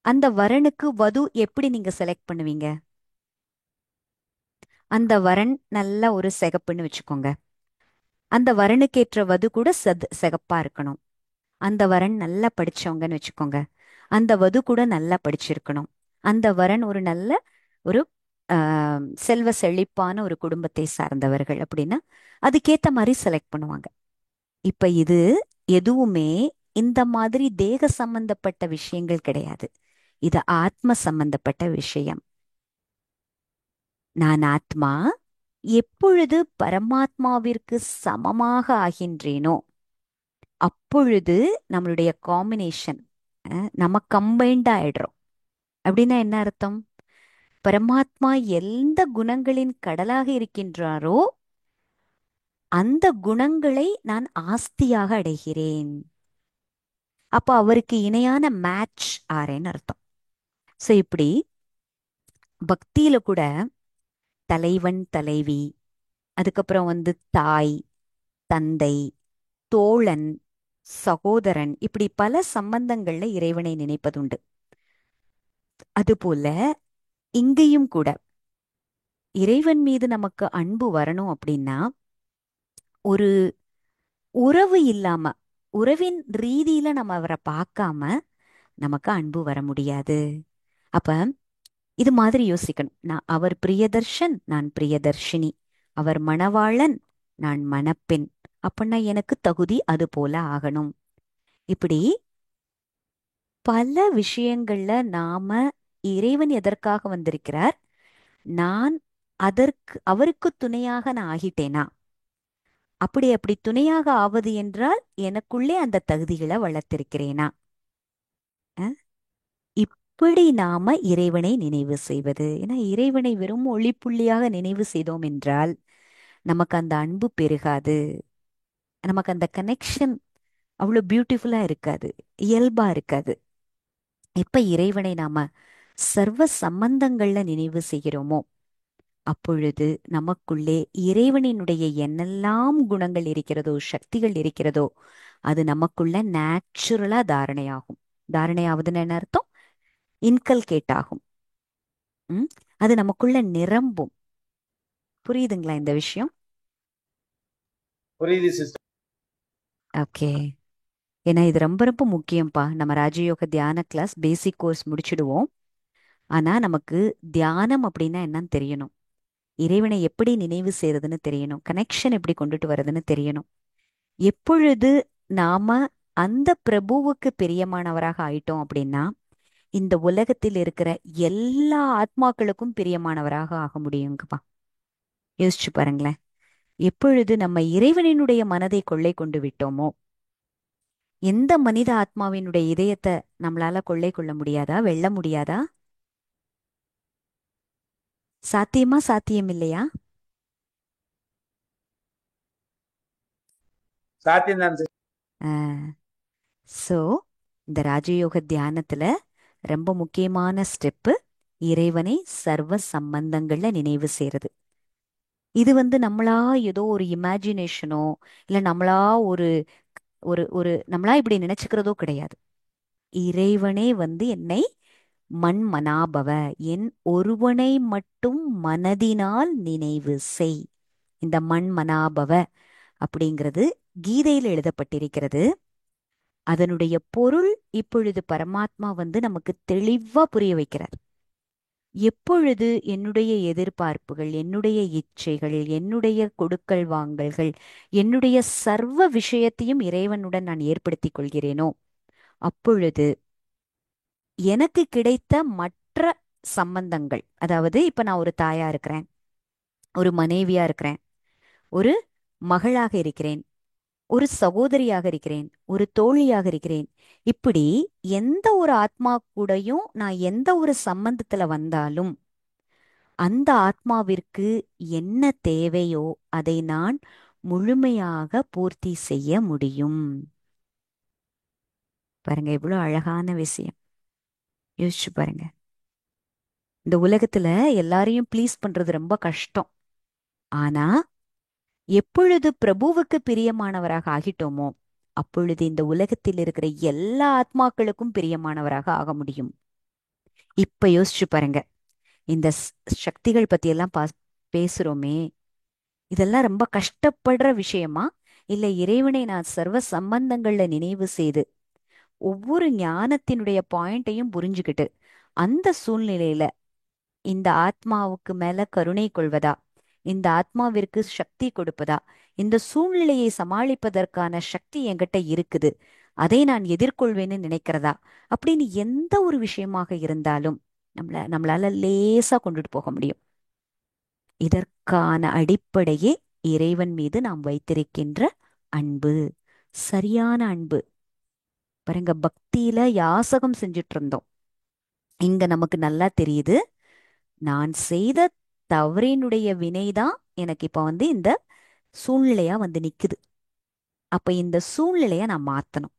அந்த வரனுக்கு வது எப்படி நீங்க செலக்ட் பண்ணுவீங்க? அந்த வரன் நல்ல ஒரு சிகப்புன்னு வச்சுக்கோங்க. அந்த வரனுக்கேற்ற வது கூட சிகப்பா இருக்கணும். அந்த வரன் நல்லா படிச்சவங்கன்னு வச்சுக்கோங்க. அந்த வது கூட நல்லா படிச்சிருக்கணும். அந்த வரன் ஒரு நல்ல ஒரு செல்வ செழிப்பான ஒரு குடும்பத்தை சார்ந்தவர்கள் அப்படின்னா அதுக்கேத்த மாதிரி செலக்ட் பண்ணுவாங்க. இப்ப இது எதுவுமே இந்த மாதிரி தேக சம்பந்தப்பட்ட விஷயங்கள் கிடையாது. இது ஆத்ம சம்பந்தப்பட்ட விஷயம். நான் ஆத்மா எப்பொழுது பரமாத்மாவிற்கு சமமாக ஆகின்றேனோ அப்பொழுது நம்மளுடைய காம்பினேஷன் நம்ம கம்பைன்ட் ஆயிடுறோம். அப்படின்னா என்ன அர்த்தம்? பரமாத்மா எந்த குணங்களின் கடலாக இருக்கின்றாரோ அந்த குணங்களை நான் ஆஸ்தியாக அடைகிறேன். அப்ப அவருக்கு இணையான மேட்ச் ஆறேன்னு அர்த்தம். சோ இப்படி பக்தியில கூட தலைவன் தலைவி, அதுக்கப்புறம் தாய் தந்தை, தோழன், சகோதரன், இப்படி பல சம்பந்தங்கள்ல இறைவனை நினைப்பதுண்டு. அதுபோல இங்கேயும் கூட இறைவன் மீது நமக்கு அன்பு வரணும் அப்படின்னா, ஒரு உறவு இல்லாம, உறவின் ரீதியில நம்ம அவரை பார்க்காம நமக்கு அன்பு வர முடியாது. அப்ப இது மாதிரி யோசிக்கணும். அவர் பிரியதர்ஷன், நான் பிரியதர்ஷினி. அவர் மணவாளன், நான் மணப்பெண். அப்படின்னா எனக்கு தகுதி அது போல ஆகணும். இப்படி பல விஷயங்கள்ல நாம இறைவன் எதற்காக வந்திருக்கிறார், நான் அவருக்கு துணையாக நான் ஆகிட்டேனா, அப்படி துணையாக ஆவது என்றால் எனக்குள்ளே அந்த தகுதிகளை வளர்த்திருக்கிறேனா? அஹ்? இப்படி நாம இறைவனை நினைவு செய்வது. ஏன்னா இறைவனை வெறும் ஒளிப்புள்ளியாக நினைவு செய்தோம் என்றால் நமக்கு அந்த அன்பு பெருகாது. நமக்கு அந்த கனெக்ஷன் அவ்வளவு பியூட்டிஃபுல்லா இருக்காது, இயல்பா இருக்காது. எப்ப இறைவனை நாம சர்வ சம்பந்தங்கள்ல நினைவு செய்கிறோமோ அப்பொழுது நமக்குள்ளே இறைவனினுடைய என்னெல்லாம் குணங்கள் இருக்கிறதோ, சக்திகள் இருக்கிறதோ, அது நமக்குள்ள நேச்சுரலா தாரணையாகும். தாரணையாவதுன்னு என்ன அர்த்தம்? இன்கல்கேட் ஆகும். ம்? அது நமக்குள்ள நிரம்பும். புரியுதுங்களா இந்த விஷயம்? புரியுது சிஸ்டர். ஓகே. ஏன்னா இது ரொம்ப ரொம்ப முக்கியம்ப்பா. நம்ம ராஜயோக தியான கிளாஸ் பேசிக் கோர்ஸ் முடிச்சிடுவோம். ஆனா நமக்கு தியானம் அப்படின்னா என்னன்னு தெரியணும். இறைவனை எப்படி நினைவு செய்யறதுன்னு தெரியணும். கனெக்ஷன் எப்படி கொண்டுட்டு வர்றதுன்னு தெரியணும். எப்பொழுது நாம அந்த பிரபுவுக்கு பிரியமானவராக ஆயிட்டோம் அப்படின்னா இந்த உலகத்தில் இருக்கிற எல்லா ஆத்மாக்களுக்கும் பிரியமானவராக ஆக முடியுங்கப்பா. யோசிச்சு பாருங்களேன். எப்பொழுது நம்ம இறைவனினுடைய மனதை கொள்ளை கொண்டு விட்டோமோ, எந்த மனித ஆத்மாவினுடைய இதயத்தை நம்மளால கொள்ளை கொள்ள முடியாதா, வெல்ல முடியாதா? சாத்தியமா, சாத்தியம் இல்லையா? சாத்தியம் தான். சோ இந்த ராஜயோக தியானத்துல ரொம்ப முக்கியமான ஸ்டெப்பு இறைவனை சர்வ சம்பந்தங்கள்ல நினைவு செய்யறது. இது நம்மளா ஏதோ ஒரு இமேஜினேஷனோ இல்ல நம்மளா ஒரு ஒரு ஒரு நம்மளா இப்படி நினைச்சுக்கிறதோ கிடையாது. இறைவனே என்னை மன்மனாபவ, என் ஒருவனை மட்டும் மனதினால் நினைவு செய். இந்த மன்மனாபவ அப்படிங்கிறது கீதையில் எழுதப்பட்டிருக்கிறது. அதனுடைய பொருள் இப்பொழுது பரமாத்மா நமக்கு தெளிவா புரிய வைக்கிறார். எப்பொழுது என்னுடைய எதிர்பார்ப்புகள், என்னுடைய இச்சைகள், என்னுடைய கொடுக்கல் வாங்கல்கள், என்னுடைய சர்வ விஷயத்தையும் இறைவனுடன் நான் ஏற்படுத்திக் கொள்கிறேனோ அப்பொழுது எனக்கு கிடைத்த மற்ற சம்பந்தங்கள், அதாவது இப்ப நான் ஒரு தாயா இருக்கிறேன், ஒரு மனைவியா இருக்கிறேன், ஒரு மகளாக இருக்கிறேன், ஒரு சகோதரியாக இருக்கிறேன், ஒரு தோழியாக இருக்கிறேன். இப்படி எந்த ஒரு ஆத்மா கூடயும் நான் எந்த ஒரு சம்பந்தத்துல வந்தாலும் அந்த ஆத்மாவிற்கு என்ன தேவையோ அதை நான் முழுமையாக பூர்த்தி செய்ய முடியும். பாருங்க எவ்வளவு அழகான விஷயம். யோசிச்சு பாருங்க. இந்த உலகத்துல எல்லாரையும் ப்ளீஸ் பண்றது ரொம்ப கஷ்டம். ஆனா எப்பொழுது பிரபுவுக்கு பிரியமானவராக ஆகிட்டோமோ அப்பொழுது இந்த உலகத்தில் இருக்கிற எல்லா ஆத்மாக்களுக்கும் பிரியமானவராக ஆக முடியும். இப்ப யோசிச்சு பாருங்க. இந்த சக்திகள் பத்தி எல்லாம் பேசுறோமே, இதெல்லாம் ரொம்ப கஷ்டப்படுற விஷயமா, இல்ல இறைவனை நான் சர்வ சம்பந்தங்கள்ல நினைவு செய்து ஒவ்வொரு ஞானத்தினுடைய பாயிண்டையும் புரிஞ்சுக்கிட்டு அந்த சூழ்நிலையில இந்த ஆத்மாவுக்கு மேல கருணை கொள்வதா, இந்த ஆத்மாவிற்கு சக்தி கொடுப்பதா, இந்த சூழ்நிலையை சமாளிப்பதற்கான சக்தி என்கிட்ட இருக்குது, அதை நான் எதிர்கொள்வேன்னு நினைக்கிறதா, அப்படின்னு எந்த ஒரு விஷயமாக இருந்தாலும் நம்மளால லேசா கொண்டுட்டு போக முடியும். இதற்கான அடிப்படையே இறைவன் மீது நாம் வைத்திருக்கின்ற அன்பு, சரியான அன்பு. பாருங்க, பக்தியில யாசகம் செஞ்சுட்டு இருந்தோம். இங்க நமக்கு நல்லா தெரியுது, நான் செய்த தவறினுடைய வினைதான் எனக்கு இப்ப இந்த சூழ்நிலையா நிக்குது. அப்ப இந்த சூழ்நிலைய நான் மாத்தணும்.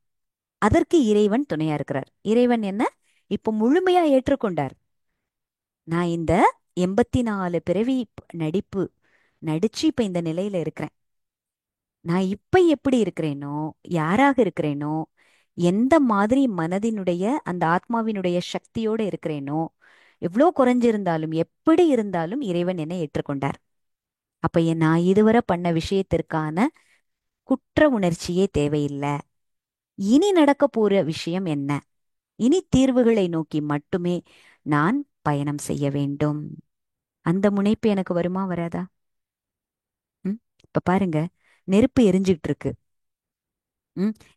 அதற்கு இறைவன் துணையா இருக்கிறார். இறைவன் என்ன இப்ப முழுமையா ஏற்றுக்கொண்டார். நான் இந்த 84 பிறவி நடிப்பு நடிச்சு இப்ப இந்த நிலையில இருக்கிறேன். நான் இப்ப எப்படி இருக்கிறேனோ, யாராக இருக்கிறேனோ, எந்த மாதிரி மனதினுடைய அந்த ஆத்மாவினுடைய சக்தியோட இருக்கிறேனோ, எவ்வளோ குறைஞ்சிருந்தாலும் எப்படி இருந்தாலும் இறைவன் என்னை ஏற்றுக்கொண்டார். அப்ப நான் இதுவரை பண்ண விஷயத்திற்கான குற்ற உணர்ச்சியே தேவையில்லை. இனி நடக்க போற விஷயம் என்ன? இனி தீர்வுகளை நோக்கி மட்டுமே நான் பயணம் செய்ய வேண்டும். அந்த முனைப்பு எனக்கு வருமா வராதா? ம் இப்ப பாருங்க, நெருப்பு எரிஞ்சுட்டு இருக்கு.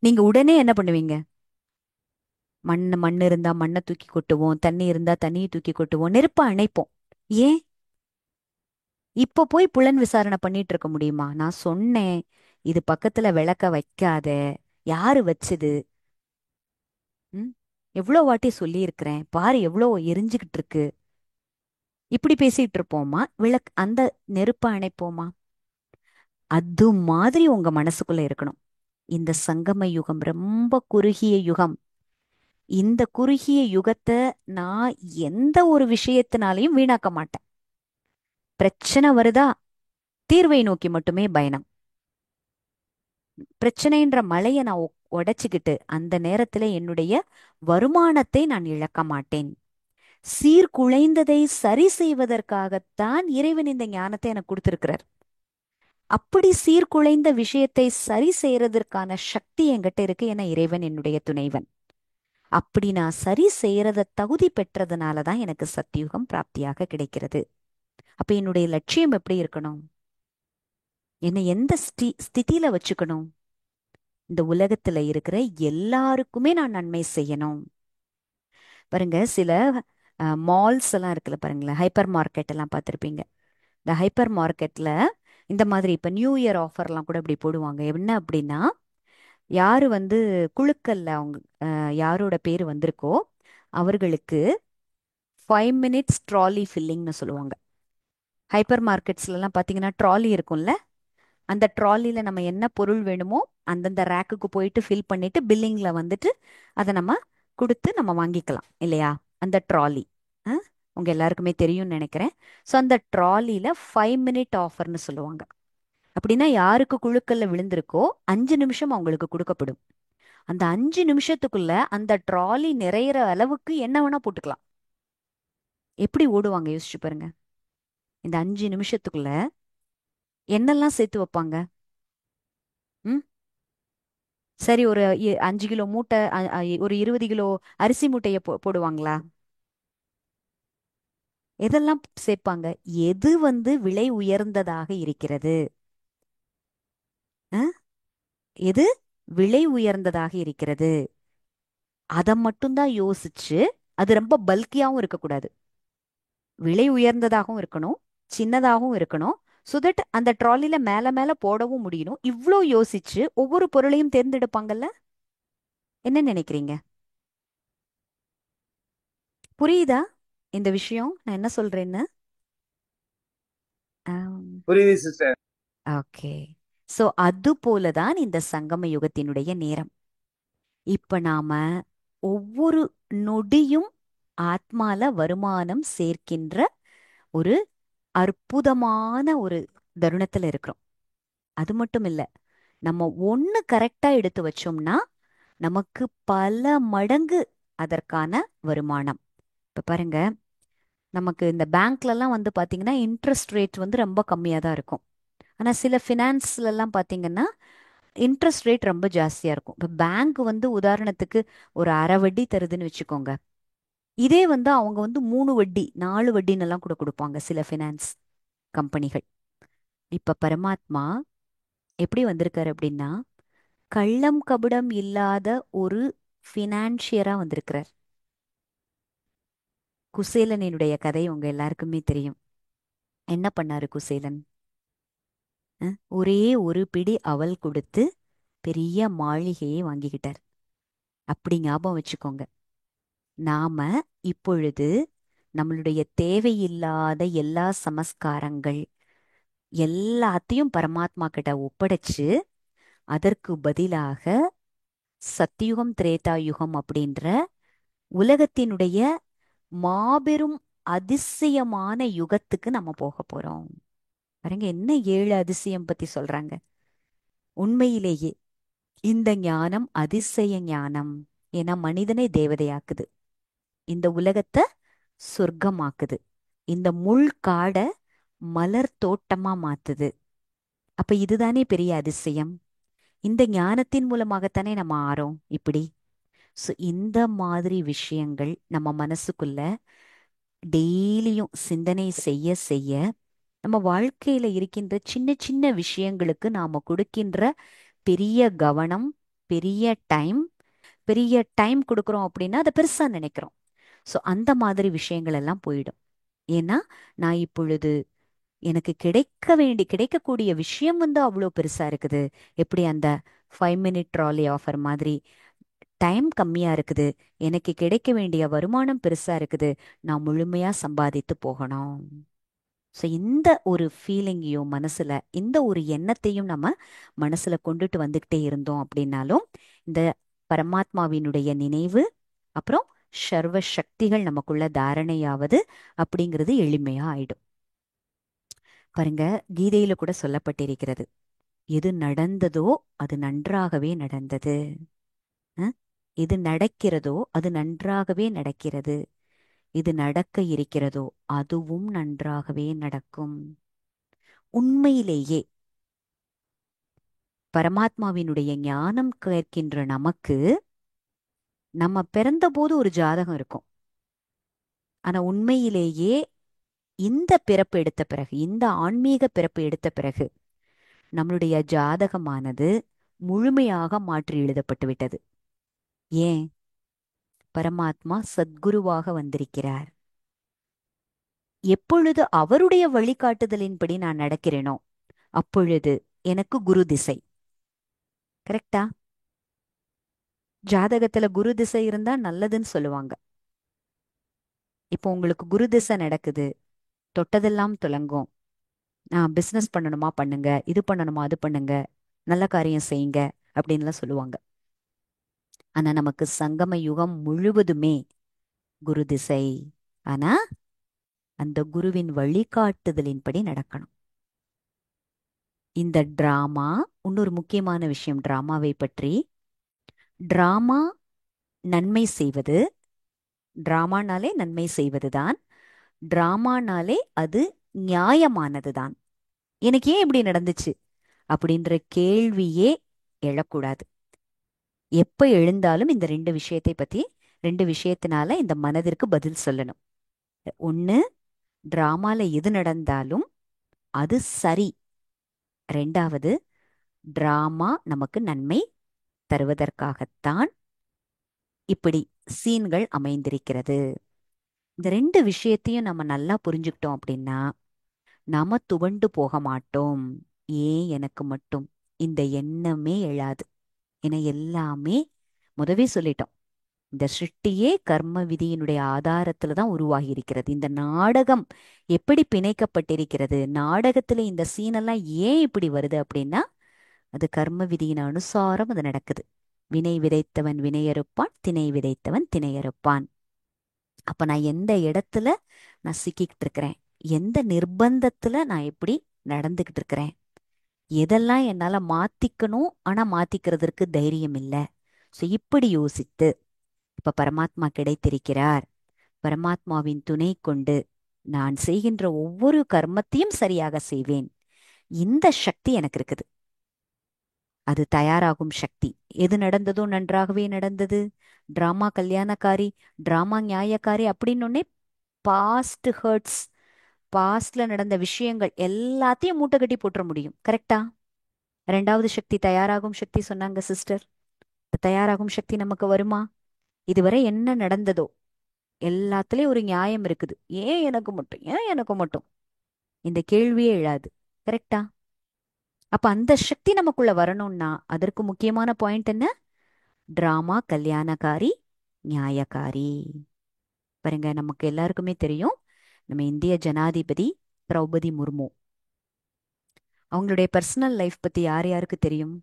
நீங்க உடனே என்ன பண்ணுவீங்க? மண் இருந்தா மண்ணை தூக்கி கொட்டுவோம், தண்ணி இருந்தா தண்ணியை தூக்கி கொட்டுவோம், நெருப்பை அணைப்போம். ஏன்? இப்ப போய் புலன் விசாரணை பண்ணிட்டு இருக்க முடியுமா? நான் சொன்னேன், இது பக்கத்துல விளக்க வைக்காத. யாரு வச்சது? ம் எவ்வளோ வாட்டி சொல்லியிருக்கிறேன் பாரு, எவ்வளோ எரிஞ்சுகிட்டு இருக்கு. இப்படி பேசிட்டு இருப்போமா? அந்த நெருப்பை அணைப்போமா? அது மாதிரி உங்க மனசுக்குள்ள இருக்கணும். இந்த சங்கம யுகம் ரொம்ப குறுகிய யுகம். இந்த குறுகிய யுகத்தை நான் எந்த ஒரு விஷயத்தினாலையும் வீணாக்க மாட்டேன். பிரச்சனை வருதா, தீர்வை நோக்கி மட்டுமே பயணம். பிரச்சனைன்ற மலையை நான் உடைச்சுக்கிட்டு அந்த நேரத்துல என்னுடைய வருமானத்தை நான் இழக்க மாட்டேன். சீர்குலைந்ததை சரி செய்வதற்காகத்தான் இறைவன் இந்த ஞானத்தை எனக்கு கொடுத்திருக்கிறார். அப்படி சீர்குலைந்த விஷயத்தை சரி செய்யறதற்கான சக்தி என்கிட்ட இருக்கு. என இறைவன் என்னுடைய துணைவன். அப்படி நான் சரி செய்யறத தகுதி பெற்றதுனாலதான் எனக்கு சத்தியுகம் பிராப்தியாக கிடைக்கிறது. அப்ப என்னுடைய லட்சியம் எப்படி இருக்கணும்? என்னை எந்த ஸ்திதியில வச்சுக்கணும்? இந்த உலகத்துல இருக்கிற எல்லாருக்குமே நான் நன்மை செய்யணும். பாருங்க, சில மால்ஸ் எல்லாம் இருக்குல்ல, பாருங்களேன், ஹைப்பர் மார்க்கெட் எல்லாம் பார்த்துருப்பீங்க. இந்த ஹைப்பர் மார்க்கெட்ல இந்த மாதிரி இப்ப நியூ இயர் ஆஃபர்லாம் கூட இப்படி போடுவாங்க. என்ன அப்படின்னா, யாரு குழுக்கல்ல அவங்க யாரோட பேர் வந்திருக்கோ அவர்களுக்கு 5 minutes ட்ராலி ஃபில்லிங்னு சொல்லுவாங்க. ஹைப்பர் மார்க்கெட்ஸ்ல எல்லாம் பாத்தீங்கன்னா ட்ராலி இருக்கும்ல, அந்த ட்ராலில நம்ம என்ன பொருள் வேணுமோ அந்தந்த ரேக்குக்கு போயிட்டு ஃபில் பண்ணிட்டு பில்லிங்ல அதை நம்ம கொடுத்து நம்ம வாங்கிக்கலாம் இல்லையா? அந்த ட்ராலி உங்க எல்லாருக்குமே தெரியும்னு நினைக்கிறேன். ஸோ அந்த ட்ராலில 5 minute ஆஃபர்னு சொல்லுவாங்க. அப்படின்னா யாருக்கு குழுக்கல்ல விழுந்திருக்கோ 5 நிமிஷம் அவங்களுக்கு கொடுக்கப்படும். அந்த 5 நிமிஷத்துக்குள்ள அந்த ட்ராலி நிறையிற அளவுக்கு என்ன வேணா போட்டுக்கலாம். எப்படி ஓடுவாங்க யோசிச்சு பாருங்க. இந்த 5 நிமிஷத்துக்குள்ள என்னெல்லாம் சேர்த்து வைப்பாங்க? ம் சரி, ஒரு 5 கிலோ மூட்டை, ஒரு 20 கிலோ அரிசி மூட்டைய போடுவாங்களா? எதெல்லாம் சேர்ப்பாங்க? எது விலை உயர்ந்ததாக இருக்கிறது? அஹ்? எது விலை உயர்ந்ததாக இருக்கிறது? அதை மட்டும்தான் யோசிச்சு, அது ரொம்ப பல்கியாவும் இருக்கக்கூடாது, விலை உயர்ந்ததாகவும் இருக்கணும், சின்னதாகவும் இருக்கணும். so that அந்த ட்ராலில மேல மேல போடவும் முடியணும். இவ்ளோ யோசிச்சு ஒவ்வொரு பொருளையும் தேர்ந்தெடுப்பாங்கல்ல. என்ன நினைக்கிறீங்க? புரியுதா இந்த விஷயம் நான் என்ன சொல்றேன்னு? புரியுது சிஸ்டர். ஓகே. சோ அது போலதான் இந்த சங்கம யுகத்தினுடைய நேரம். இப்ப நாம ஒவ்வொரு நொடியும் ஆத்மால வருமானம் சேர்க்கின்ற ஒரு அற்புதமான ஒரு தருணத்துல இருக்கிறோம். அது மட்டும் இல்ல, நம்ம ஒண்ணு கரெக்டா எடுத்து வச்சோம்னா நமக்கு பல மடங்கு அதற்கான வருமானம். இப்ப பாருங்க, நமக்கு இந்த பேங்க்ல எல்லாம் பாத்தீங்கன்னா இன்ட்ரெஸ்ட் ரேட் ரொம்ப கம்மியா தான் இருக்கும். ஆனா சில ஃபினான்ஸ்ல எல்லாம் பாத்தீங்கன்னா இன்ட்ரெஸ்ட் ரேட் ரொம்ப ஜாஸ்தியா இருக்கும். இப்ப பேங்க் உதாரணத்துக்கு ஒரு அரை வட்டி தருதுன்னு வச்சுக்கோங்க. இதே அவங்க 3 வட்டி 4 வட்டின்னு எல்லாம் கூட கொடுப்பாங்க சில ஃபினான்ஸ் கம்பெனிகள். இப்ப பரமாத்மா எப்படி வந்திருக்காரு அப்படின்னா, கள்ளம் கபடம் இல்லாத ஒரு ஃபினான்ஷியரா வந்திருக்கிறார். குசேலனினுடைய கதை உங்க எல்லாருக்குமே தெரியும். என்ன பண்ணாரு குசேலன்? ஒரே ஒரு பிடி அவல் கொடுத்து பெரிய மாளிகையை வாங்கிக்கிட்டார். அப்படி ஞாபகம் வச்சுக்கோங்க. நாம இப்பொழுது நம்மளுடைய தேவையில்லாத எல்லா சமஸ்காரங்கள் எல்லாத்தையும் பரமாத்மா கிட்ட ஒப்படைச்சு அதற்கு பதிலாக சத்தியுகம் திரேதா யுகம் அப்படின்ற உலகத்தினுடைய மாபெரும் அதிசயமான யுகத்துக்கு நம்ம போக போறோம். பாருங்க, என்ன 7 அதிசயம் பத்தி சொல்றாங்க. உண்மையிலேயே இந்த ஞானம் அதிசய ஞானம். ஏன்னா மனிதனை தேவதையாக்குது, இந்த உலகத்தை சொர்க்கமாக்குது, இந்த முள் காடை மலர் தோட்டமா மாத்துது. அப்ப இதுதானே பெரிய அதிசயம். இந்த ஞானத்தின் மூலமாகத்தானே நம்ம ஆறோம் இப்படி. இந்த மாதிரி விஷயங்கள் நம்ம மனசுக்குள்ள டெய்லியும் சிந்தனை செய்ய செய்ய நம்ம வாழ்க்கையில இருக்கின்ற சின்ன சின்ன விஷயங்களுக்கு நாம கொடுக்கின்ற பெரிய கவனம், பெரிய டைம், பெரிய டைம் கொடுக்குறோம் அப்படின்னா அதை பெருசா நினைக்கிறோம். அந்த மாதிரி விஷயங்கள் எல்லாம் போயிடும். ஏன்னா நான் இப்பொழுது எனக்கு கிடைக்கக்கூடிய விஷயம் அவ்வளோ பெருசா இருக்குது. எப்படி அந்த 5 மினிட் ட்ராலி ஆஃபர் மாதிரி டைம் கம்மியா இருக்குது, எனக்கு கிடைக்க வேண்டிய வருமானம் பெருசா இருக்குது, நான் முழுமையா சம்பாதித்து போகணும். இந்த ஒரு ஃபீலிங்கையும் மனசுல, இந்த ஒரு எண்ணத்தையும் நம்ம மனசுல கொண்டுட்டு வந்துகிட்டே இருந்தோம் அப்படின்னாலும் இந்த பரமாத்மாவினுடைய நினைவு, அப்புறம் சர்வ சக்திகள் நமக்குள்ள தாரணையாவது அப்படிங்கிறது எளிமையா ஆயிடும். பாருங்க, கீதையில கூட சொல்லப்பட்டிருக்கிறது, எது நடந்ததோ அது நன்றாகவே நடந்தது. எது நடக்கிறதோ அது நன்றாகவே நடக்கிறது, இது நடக்க இருக்கிறதோ அதுவும் நன்றாகவே நடக்கும். உண்மையிலேயே பரமாத்மாவினுடைய ஞானம் கேட்கின்ற நமக்கு நம்ம பிறந்த போது ஒரு ஜாதகம் இருக்கும். ஆனா உண்மையிலேயே இந்த பிறப்பு எடுத்த பிறகு, இந்த ஆன்மீக பிறப்பு எடுத்த பிறகு நம்மளுடைய ஜாதகமானது முழுமையாக மாற்றி எழுதப்பட்டு விட்டது. ஏன்? பரமாத்மா சத்குருவாக வந்திருக்கிறார். எப்பொழுது அவருடைய வழிகாட்டுதலின்படி நான் நடக்கிறேனோ அப்பொழுது எனக்கு குரு திசை. கரெக்டா? ஜாதகத்துல குரு திசை இருந்தா நல்லதுன்னு சொல்லுவாங்க. இப்போ உங்களுக்கு குரு திசை நடக்குது, தொட்டதெல்லாம் துலங்கும். பிசினஸ் பண்ணணுமா பண்ணுங்க, இது பண்ணணுமா அது பண்ணுங்க, நல்ல காரியம் செய்யுங்க அப்படின்லாம் சொல்லுவாங்க. ஆனா நமக்கு சங்கம யுகம் முழுவதுமே குரு திசை. ஆனா அந்த குருவின் வழிகாட்டுதலின்படி நடக்கணும். இந்த டிராமா, இன்னொரு முக்கியமான விஷயம் டிராமாவை பற்றி, டிராமா நன்மை செய்வது, டிராமானாலே நன்மை செய்வதுதான், டிராமானாலே அது நியாயமானதுதான். எனக்கு ஏன் இப்படி நடந்துச்சு அப்படின்ற கேள்வியே எழக்கூடாது. எப்ப எழுந்தாலும் இந்த ரெண்டு விஷயத்தினால இந்த மனதிற்கு பதில் சொல்லணும். ஒண்ணு, டிராமால எது நடந்தாலும் அது சரி. ரெண்டாவது, டிராமா நமக்கு நன்மை தருவதற்காகத்தான் இப்படி சீன்கள் அமைந்திருக்கிறது. இந்த ரெண்டு விஷயத்தையும் நம்ம நல்லா புரிஞ்சுக்கிட்டோம் அப்படின்னா நாம துவண்டு போக மாட்டோம். ஏன் எனக்கு மட்டும் இந்த எண்ணமே எழாது. என எல்லாமே முதவே சொல்லிட்டோம், இந்த சிருஷ்டியே கர்ம விதியினுடைய ஆதாரத்துல தான் உருவாகி இருக்கிறது. இந்த நாடகம் எப்படி பிணைக்கப்பட்டிருக்கிறது, நாடகத்துல இந்த சீனெல்லாம் ஏன் இப்படி வருது அப்படின்னா அது கர்ம விதியின் அனுசாரம் அது நடக்குது. வினை விதைத்தவன் வினையறுப்பான், திணை விதைத்தவன் திணையறுப்பான். அப்ப நான் எந்த இடத்துல நான் சிக்கிக்கிட்டு இருக்கிறேன், எந்த நிர்பந்தத்துல நான் எப்படி நடந்துகிட்டு இருக்கிறேன், எதெல்லாம் என்னால மாத்திக்கணும் ஆனா மாத்திக்கிறதுக்கு தைரியம் இல்லை. இப்படி யோசித்து இப்ப பரமாத்மா கிடைத்திருக்கிறார், பரமாத்மாவின் துணை கொண்டு நான் செய்கின்ற ஒவ்வொரு கர்மத்தையும் சரியாக செய்வேன். இந்த சக்தி எனக்கு இருக்குது. அது தயாராகும் சக்தி. எது நடந்ததோ நன்றாகவே நடந்தது, டிராமா கல்யாணக்காரி, டிராமா நியாயக்காரி அப்படின்னு பாஸ்ட் ஹர்ட்ஸ், பாஸ்ட்ல நடந்த விஷயங்கள் எல்லாத்தையும் மூட்டை கட்டி போட்டுற முடியும். கரெக்டா? ரெண்டாவது சக்தி தயாராகும் சக்தி சொன்னாங்க சிஸ்டர். தயாராகும் சக்தி நமக்கு வருமா? இதுவரை என்ன நடந்ததோ எல்லாத்துலயும் ஒரு நியாயம் இருக்குது, ஏன் எனக்கு மட்டும், ஏன் எனக்கு மட்டும், இந்த கேள்வியே எழாது. கரெக்டா? அப்ப அந்த சக்தி நமக்குள்ள வரணும்னா அதற்கு முக்கியமான பாயிண்ட் என்ன? டிராமா கல்யாணக்காரி நியாயக்காரி. பாருங்க, நமக்கு எல்லாருக்குமே தெரியும், நம்ம இந்திய ஜனாதிபதி திரௌபதி முர்மு, அவங்களுடைய பர்சனல் லைஃப் பத்தி யார் யாருக்கு தெரியும்?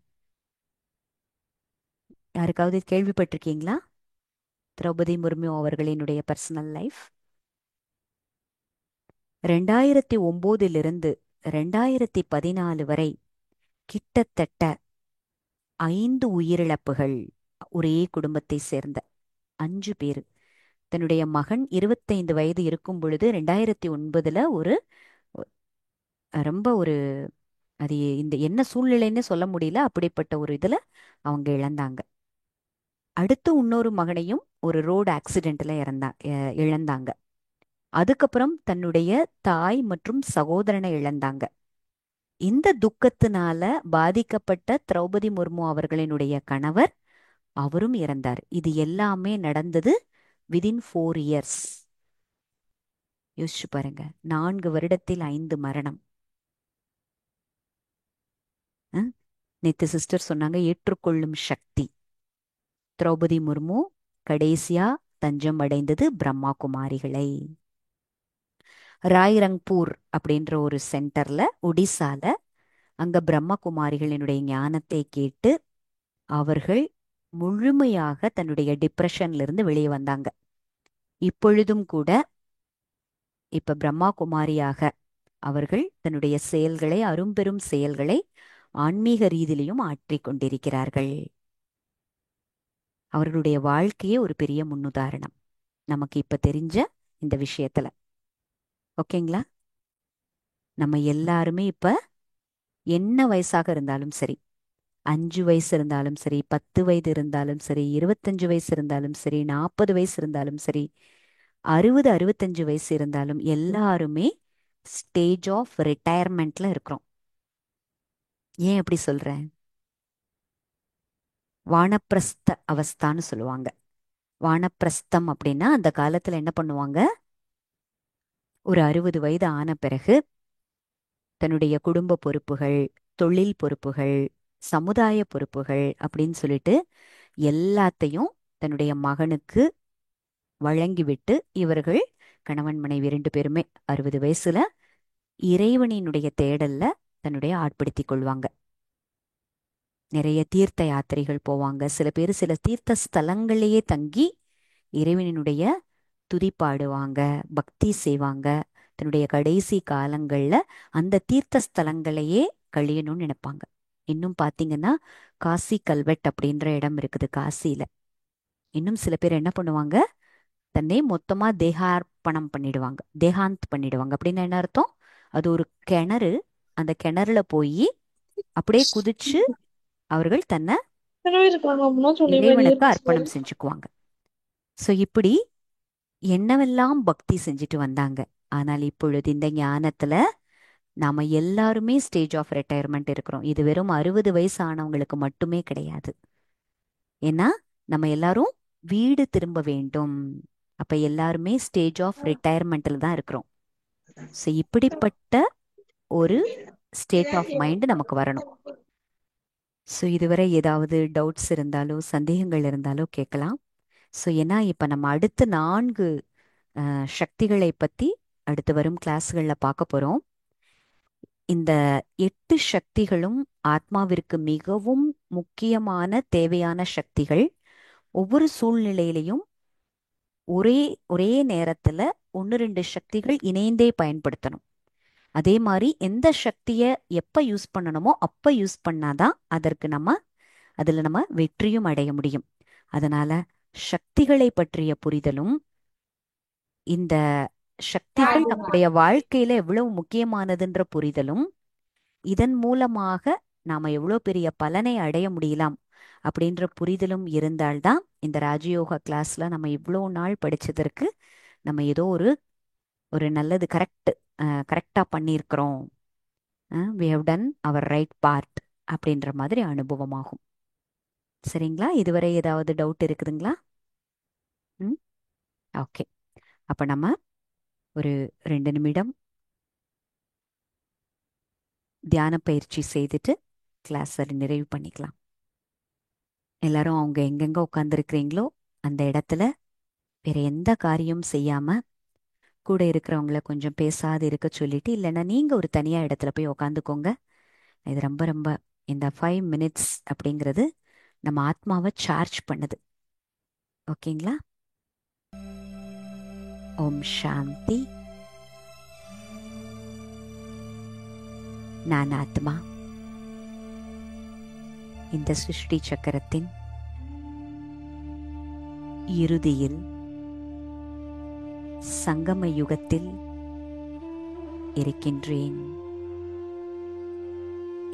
யாருக்காவது கேள்விப்பட்டிருக்கீங்களா திரௌபதி முர்மு அவர்களினுடைய பர்சனல் லைஃப்? 2009 2014 வரை கிட்டத்தட்ட 5 உயிரிழப்புகள். ஒரே குடும்பத்தை சேர்ந்த 5 பேர். தன்னுடைய மகன் 25 வயது இருக்கும் பொழுது 2009 ஒரு ரொம்ப ஒரு அது இந்த என்ன சூழ்நிலைன்னு சொல்ல முடியல, அப்படிப்பட்ட ஒரு இதுல அவங்க இழந்தாங்க. அடுத்து இன்னொரு மகனையும் ஒரு ரோடு ஆக்சிடென்ட்ல இழந்தாங்க. அதுக்கப்புறம் தன்னுடைய தாய் மற்றும் சகோதரனை இழந்தாங்க. இந்த துக்கத்தினால பாதிக்கப்பட்ட திரௌபதி முர்மு அவர்களினுடைய கணவர் அவரும் இறந்தார். இது எல்லாமே நடந்தது விதின் 4 இயர்ஸ். யோசிச்சு பாருங்க, 4 வருடத்தில் 5 மரணம். நேத்து சிஸ்டர் சொன்னாங்க ஏற்றுக்கொள்ளும் சக்தி. திரௌபதி முர்மு கடைசியா தஞ்சம் அடைந்தது பிரம்மா குமாரிகளை. ராய்ரங்பூர் அப்படின்ற ஒரு சென்டர்ல ஒடிசால அங்க பிரம்ம குமாரிகளினுடைய ஞானத்தை கேட்டு அவர்கள் முழுமையாக தன்னுடைய டிப்ரெஷன்ல இருந்து வெளியே வந்தாங்க. இப்பொழுதும் கூட இப்ப பிரம்மா குமாரியாக அவர்கள் தன்னுடைய செயல்களை, அரும்பெரும் செயல்களை ஆன்மீக ரீதியிலையும் ஆற்றிக் கொண்டிருக்கிறார்கள். அவர்களுடைய வாழ்க்கையே ஒரு பெரிய முன்னுதாரணம் நமக்கு இப்ப தெரிஞ்ச இந்த விஷயத்துல. ஓகேங்களா? நம்ம எல்லாருமே இப்ப என்ன வயசாக இருந்தாலும் சரி, 5 வயசு இருந்தாலும் சரி, 10 வயது இருந்தாலும் சரி, 25 வயசு இருந்தாலும் சரி, 40 வயசு இருந்தாலும் சரி, 60, 65 வயசு இருந்தாலும் எல்லாருமே ஸ்டேஜ் ஆஃப் ரிட்டையர்மெண்ட்ல இருக்கிறோம். ஏன் அப்படி சொல்றேன்? வானப்பிரஸ்த அவஸ்தான்னு சொல்லுவாங்க. வானப்பிரஸ்தம் அப்படின்னா அந்த காலத்துல என்ன பண்ணுவாங்க, ஒரு 60 வயது ஆன பிறகு தன்னுடைய குடும்ப பொறுப்புகள், தொழில் பொறுப்புகள், சமுதாய பொறுப்புகள் அப்படின்னு சொல்லிட்டு எல்லாத்தையும் தன்னுடைய மகனுக்கு வழங்கிவிட்டு இவர்கள் கணவன் மனைவி 2 பேருமே 60 வயசுல இறைவனினுடைய தேடல்ல தன்னுடைய ஆட்படுத்திக் கொள்வாங்க. நிறைய தீர்த்த யாத்திரைகள் போவாங்க. சில பேர் சில தீர்த்த ஸ்தலங்களையே தங்கி இறைவனினுடைய துதி பாடுவாங்க, பக்தி செய்வாங்க. தன்னுடைய கடைசி காலங்கள்ல அந்த தீர்த்த ஸ்தலங்களையே கழியணும்னு நினைப்பாங்க. இன்னும் பாத்தீங்கன்னா காசி கல்வெட் அப்படின்ற இடம் இருக்குது காசியில. இன்னும் சில பேர் என்ன பண்ணுவாங்க, தன்னை மொத்தமா தேகார்ப்பணம் பண்ணிடுவாங்க, தேகாந்த் பண்ணிடுவாங்க. அப்படின்னு என்ன அர்த்தம்? அது ஒரு கிணறு, அந்த கிணறுல போய் அப்படியே குதிச்சு அவர்கள் தன்னை இறைவனுக்கு அர்ப்பணம் செஞ்சுக்குவாங்க. சோ இப்படி என்னவெல்லாம் பக்தி செஞ்சுட்டு வந்தாங்க. ஆனால் இப்பொழுது இந்த ஞானத்துல நாம எல்லாருமே ஸ்டேஜ் ஆஃப் ரிட்டையர்மெண்ட் இருக்கிறோம். இது வெறும் 60 வயசு ஆனவங்களுக்கு மட்டுமே கிடையாது. ஏன்னா நம்ம எல்லாரும் வீடு திரும்ப வேண்டும். அப்ப எல்லாருமே ஸ்டேஜ் ஆஃப் ரிட்டையர்மெண்ட்ல தான் இருக்கிறோம். ஸோ இப்படிப்பட்ட ஒரு ஸ்டேட் ஆஃப் மைண்ட் நமக்கு வரணும். ஸோ இதுவரை ஏதாவது டவுட்ஸ் இருந்தாலோ சந்தேகங்கள் இருந்தாலோ கேட்கலாம். ஸோ ஏன்னா இப்போ நம்ம அடுத்த 4 சக்திகளை பற்றி அடுத்து வரும் கிளாஸ்களில் பார்க்க போகிறோம். இந்த 8 சக்திகளும் ஆத்மாவிற்கு மிகவும் முக்கியமான தேவையான சக்திகள். ஒவ்வொரு சூழ்நிலையிலையும் ஒரே ஒரே நேரத்துல 1-2 சக்திகள் இணைந்தே பயன்படுத்தணும். அதே மாதிரி எந்த சக்தியை எப்ப யூஸ் பண்ணணுமோ அப்ப யூஸ் பண்ணாதான் அதுல நம்ம வெற்றியும் அடைய முடியும். அதனால சக்திகளை பற்றிய புரிதலும், இந்த சக்திகள் நம்முடைய வாழ்க்கையில எவ்வளவு முக்கியமானதுன்ற புரிதலும், இதன் மூலமாக நாம எவ்வளவு பெரிய பலனை அடைய முடியலாம் அப்படின்ற புரிதலும் இருந்தால்தான் இந்த ராஜயோகா கிளாஸ்ல நம்ம இவ்வளோ நாள் படிச்சதற்கு நம்ம ஏதோ ஒரு நல்லது கரெக்டா பண்ணியிருக்கிறோம், we have done our right part அப்படின்ற மாதிரி அனுபவமாகும். சரிங்களா? இதுவரை ஏதாவது டவுட் இருக்குதுங்களா? ஓகே. அப்ப நம்ம ஒரு 2 நிமிடம் தியான பயிற்சி செய்துட்டு கிளாஸ் நிறைவு பண்ணிக்கலாம். எல்லாரும் அவங்க எங்கெங்க உட்காந்துருக்கிறீங்களோ அந்த இடத்துல வேற எந்த காரியம் செய்யாம கூட இருக்கிறவங்கள கொஞ்சம் பேசாது இருக்க சொல்லிட்டு, இல்லைன்னா நீங்க ஒரு தனியா இடத்துல போய் உக்காந்துக்கோங்க. இது ரொம்ப ரொம்ப இந்த 5 மினிட்ஸ் அப்படிங்கிறது நம்ம ஆத்மாவை சார்ஜ் பண்ணுது. ஓகேங்களா? ஓம் சாந்தி. நான் ஆத்மா. இந்த சிருஷ்டி சக்கரத்தின் இறுதியில் சங்கம யுகத்தில் இருக்கின்றேன்.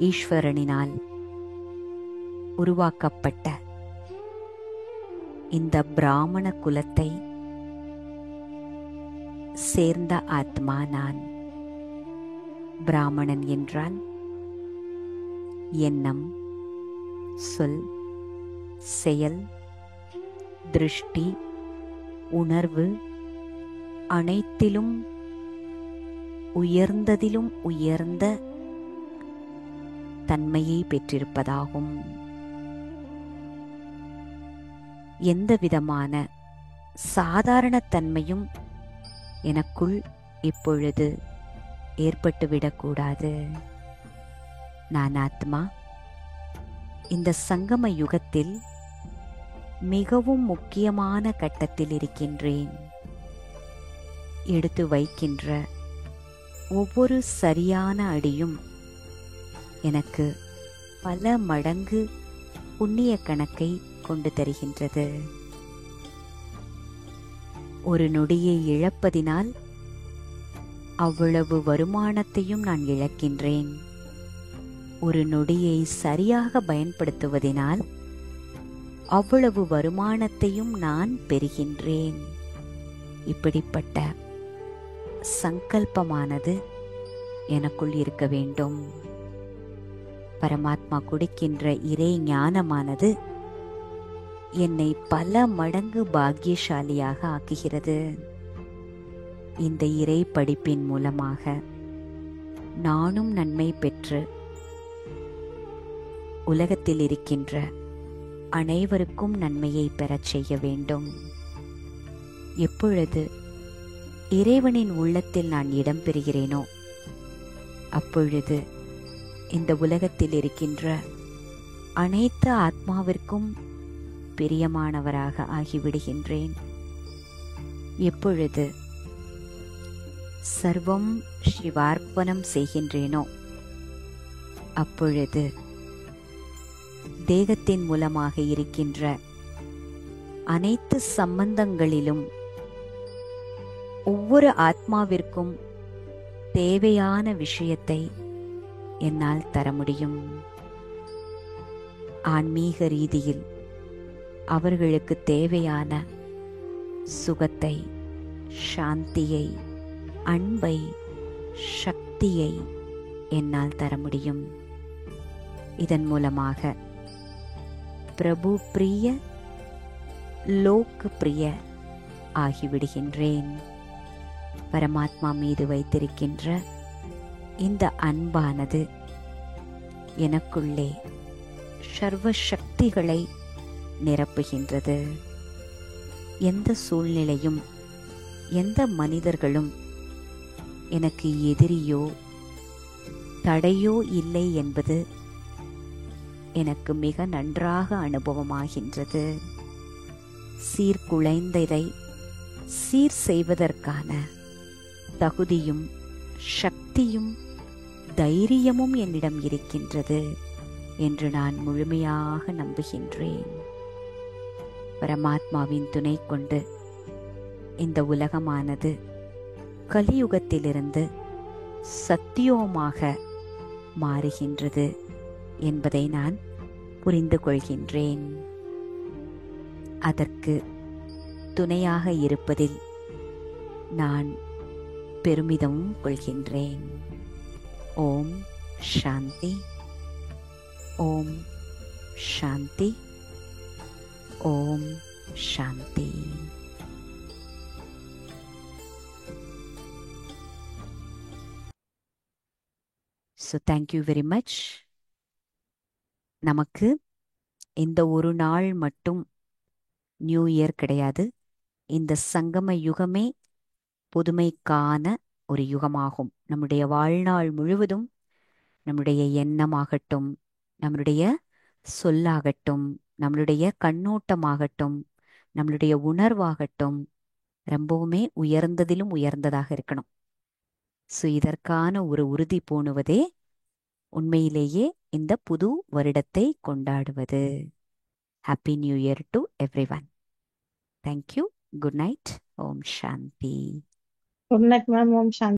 ஈஸ்வரனினால் உருவாக்கப்பட்ட இந்த பிராமண குலத்தை சேர்ந்த ஆத்மா நான். பிராமணன் என்றால் எண்ணம், சொல், செயல், திருஷ்டி, உணர்வு அனைத்திலும் உயர்ந்ததிலும் உயர்ந்த தன்மையை பெற்றிருப்பதாகும். எந்த விதமான சாதாரண தன்மையும் எனக்குள் இப்பொழுது ஏற்பட்டுவிடக்கூடாது. நான் ஆத்மா இந்த சங்கம யுகத்தில் மிகவும் முக்கியமான கட்டத்தில் இருக்கின்றேன். எடுத்து வைக்கின்ற ஒவ்வொரு சரியான அடியும் எனக்கு பல மடங்கு புண்ணிய கணக்கை கொண்டு தருகின்றது. ஒரு நொடியை இழப்பதினால் அவ்வளவு வருமானத்தையும் நான் இழக்கின்றேன். ஒரு நொடியை சரியாக பயன்படுத்துவதினால் அவ்வளவு வருமானத்தையும் நான் பெறுகின்றேன். இப்படிப்பட்ட சங்கல்பமானது எனக்குள் இருக்க வேண்டும். பரமாத்மா கொடுக்கின்ற இறை ஞானமானது என்னை பல மடங்கு பாக்கியசாலியாக ஆக்குகிறது. இந்த இறை படிப்பின் மூலமாக நானும் நன்மை பெற்று உலகத்தில் இருக்கின்ற அனைவருக்கும் நன்மையை பெறச் செய்ய வேண்டும். எப்பொழுது இறைவனின் உள்ளத்தில் நான் இடம் பெறுகிறேனோ அப்பொழுது இந்த உலகத்தில் இருக்கின்ற அனைத்து ஆத்மாவிற்கும் பிரியமானவராக ஆகிவிடுகின்றேன். எப்பொழுது சர்வம் சிவார்ப்பணம் செய்கின்றேனோ அப்பொழுது தேகத்தின் மூலமாக இருக்கின்ற அனைத்து சம்பந்தங்களிலும் ஒவ்வொரு ஆத்மாவிற்கும் தேவையான விஷயத்தை என்னால் தர முடியும். ஆன்மீக ரீதியில் அவர்களுக்கு தேவையான சுகத்தை, சாந்தியை, அன்பை, சக்தியை என்னால் தர முடியும். இதன் மூலமாக பிரபு பிரிய, லோக் பிரிய ஆகிவிடுகின்றேன். பரமாத்மா மீது வைத்திருக்கின்ற இந்த அன்பானது எனக்குள்ளே சர்வ சக்திகளை நிரப்புகின்றது. எந்த சூழ்நிலையும் எந்த மனிதர்களும் எனக்கு எதிரியோ தடையோ இல்லை என்பது எனக்கு மிக நன்றாக அனுபவமாகின்றது. சீர்குலைந்ததை சீர் செய்வதற்கான தகுதியும் சக்தியும் தைரியமும் என்னிடம் இருக்கின்றது என்று நான் முழுமையாக நம்புகின்றேன். பரமாத்மாவின் துணை கொண்டு இந்த உலகமானது கலியுகத்திலிருந்து சத்தியோமாக மாறுகின்றது என்பதை நான் புரிந்து கொள்கின்றேன். அதற்கு துணையாக இருப்பதில் நான் பெருமிதமும் கொள்கின்றேன். Om Shanti, Om Shanti, Om Shanti. So thank you very much. நமக்கு இந்த ஒரு நாள் மட்டும் நியூ இயர் கிடையாது. இந்த சங்கம யுகமே புதுமைக்கான ஒரு யுகமாகும். நம்முடைய வாழ்நாள் முழுவதும் நம்முடைய எண்ணமாகட்டும், நம்முடைய சொல்லாகட்டும், நம்மளுடைய கண்ணோட்டமாகட்டும், நம்மளுடைய உணர்வாகட்டும் ரொம்பவுமே உயர்ந்ததிலும் உயர்ந்ததாக இருக்கணும். ஸோ இதற்கான ஒரு உறுதி பூணுவதே உண்மையிலேயே இந்த புது வருடத்தை கொண்டாடுவது. Happy new year to everyone. Thank you. Good night. ஓம் சாந்தி. Good night ma'am. ஓம் சாந்தி.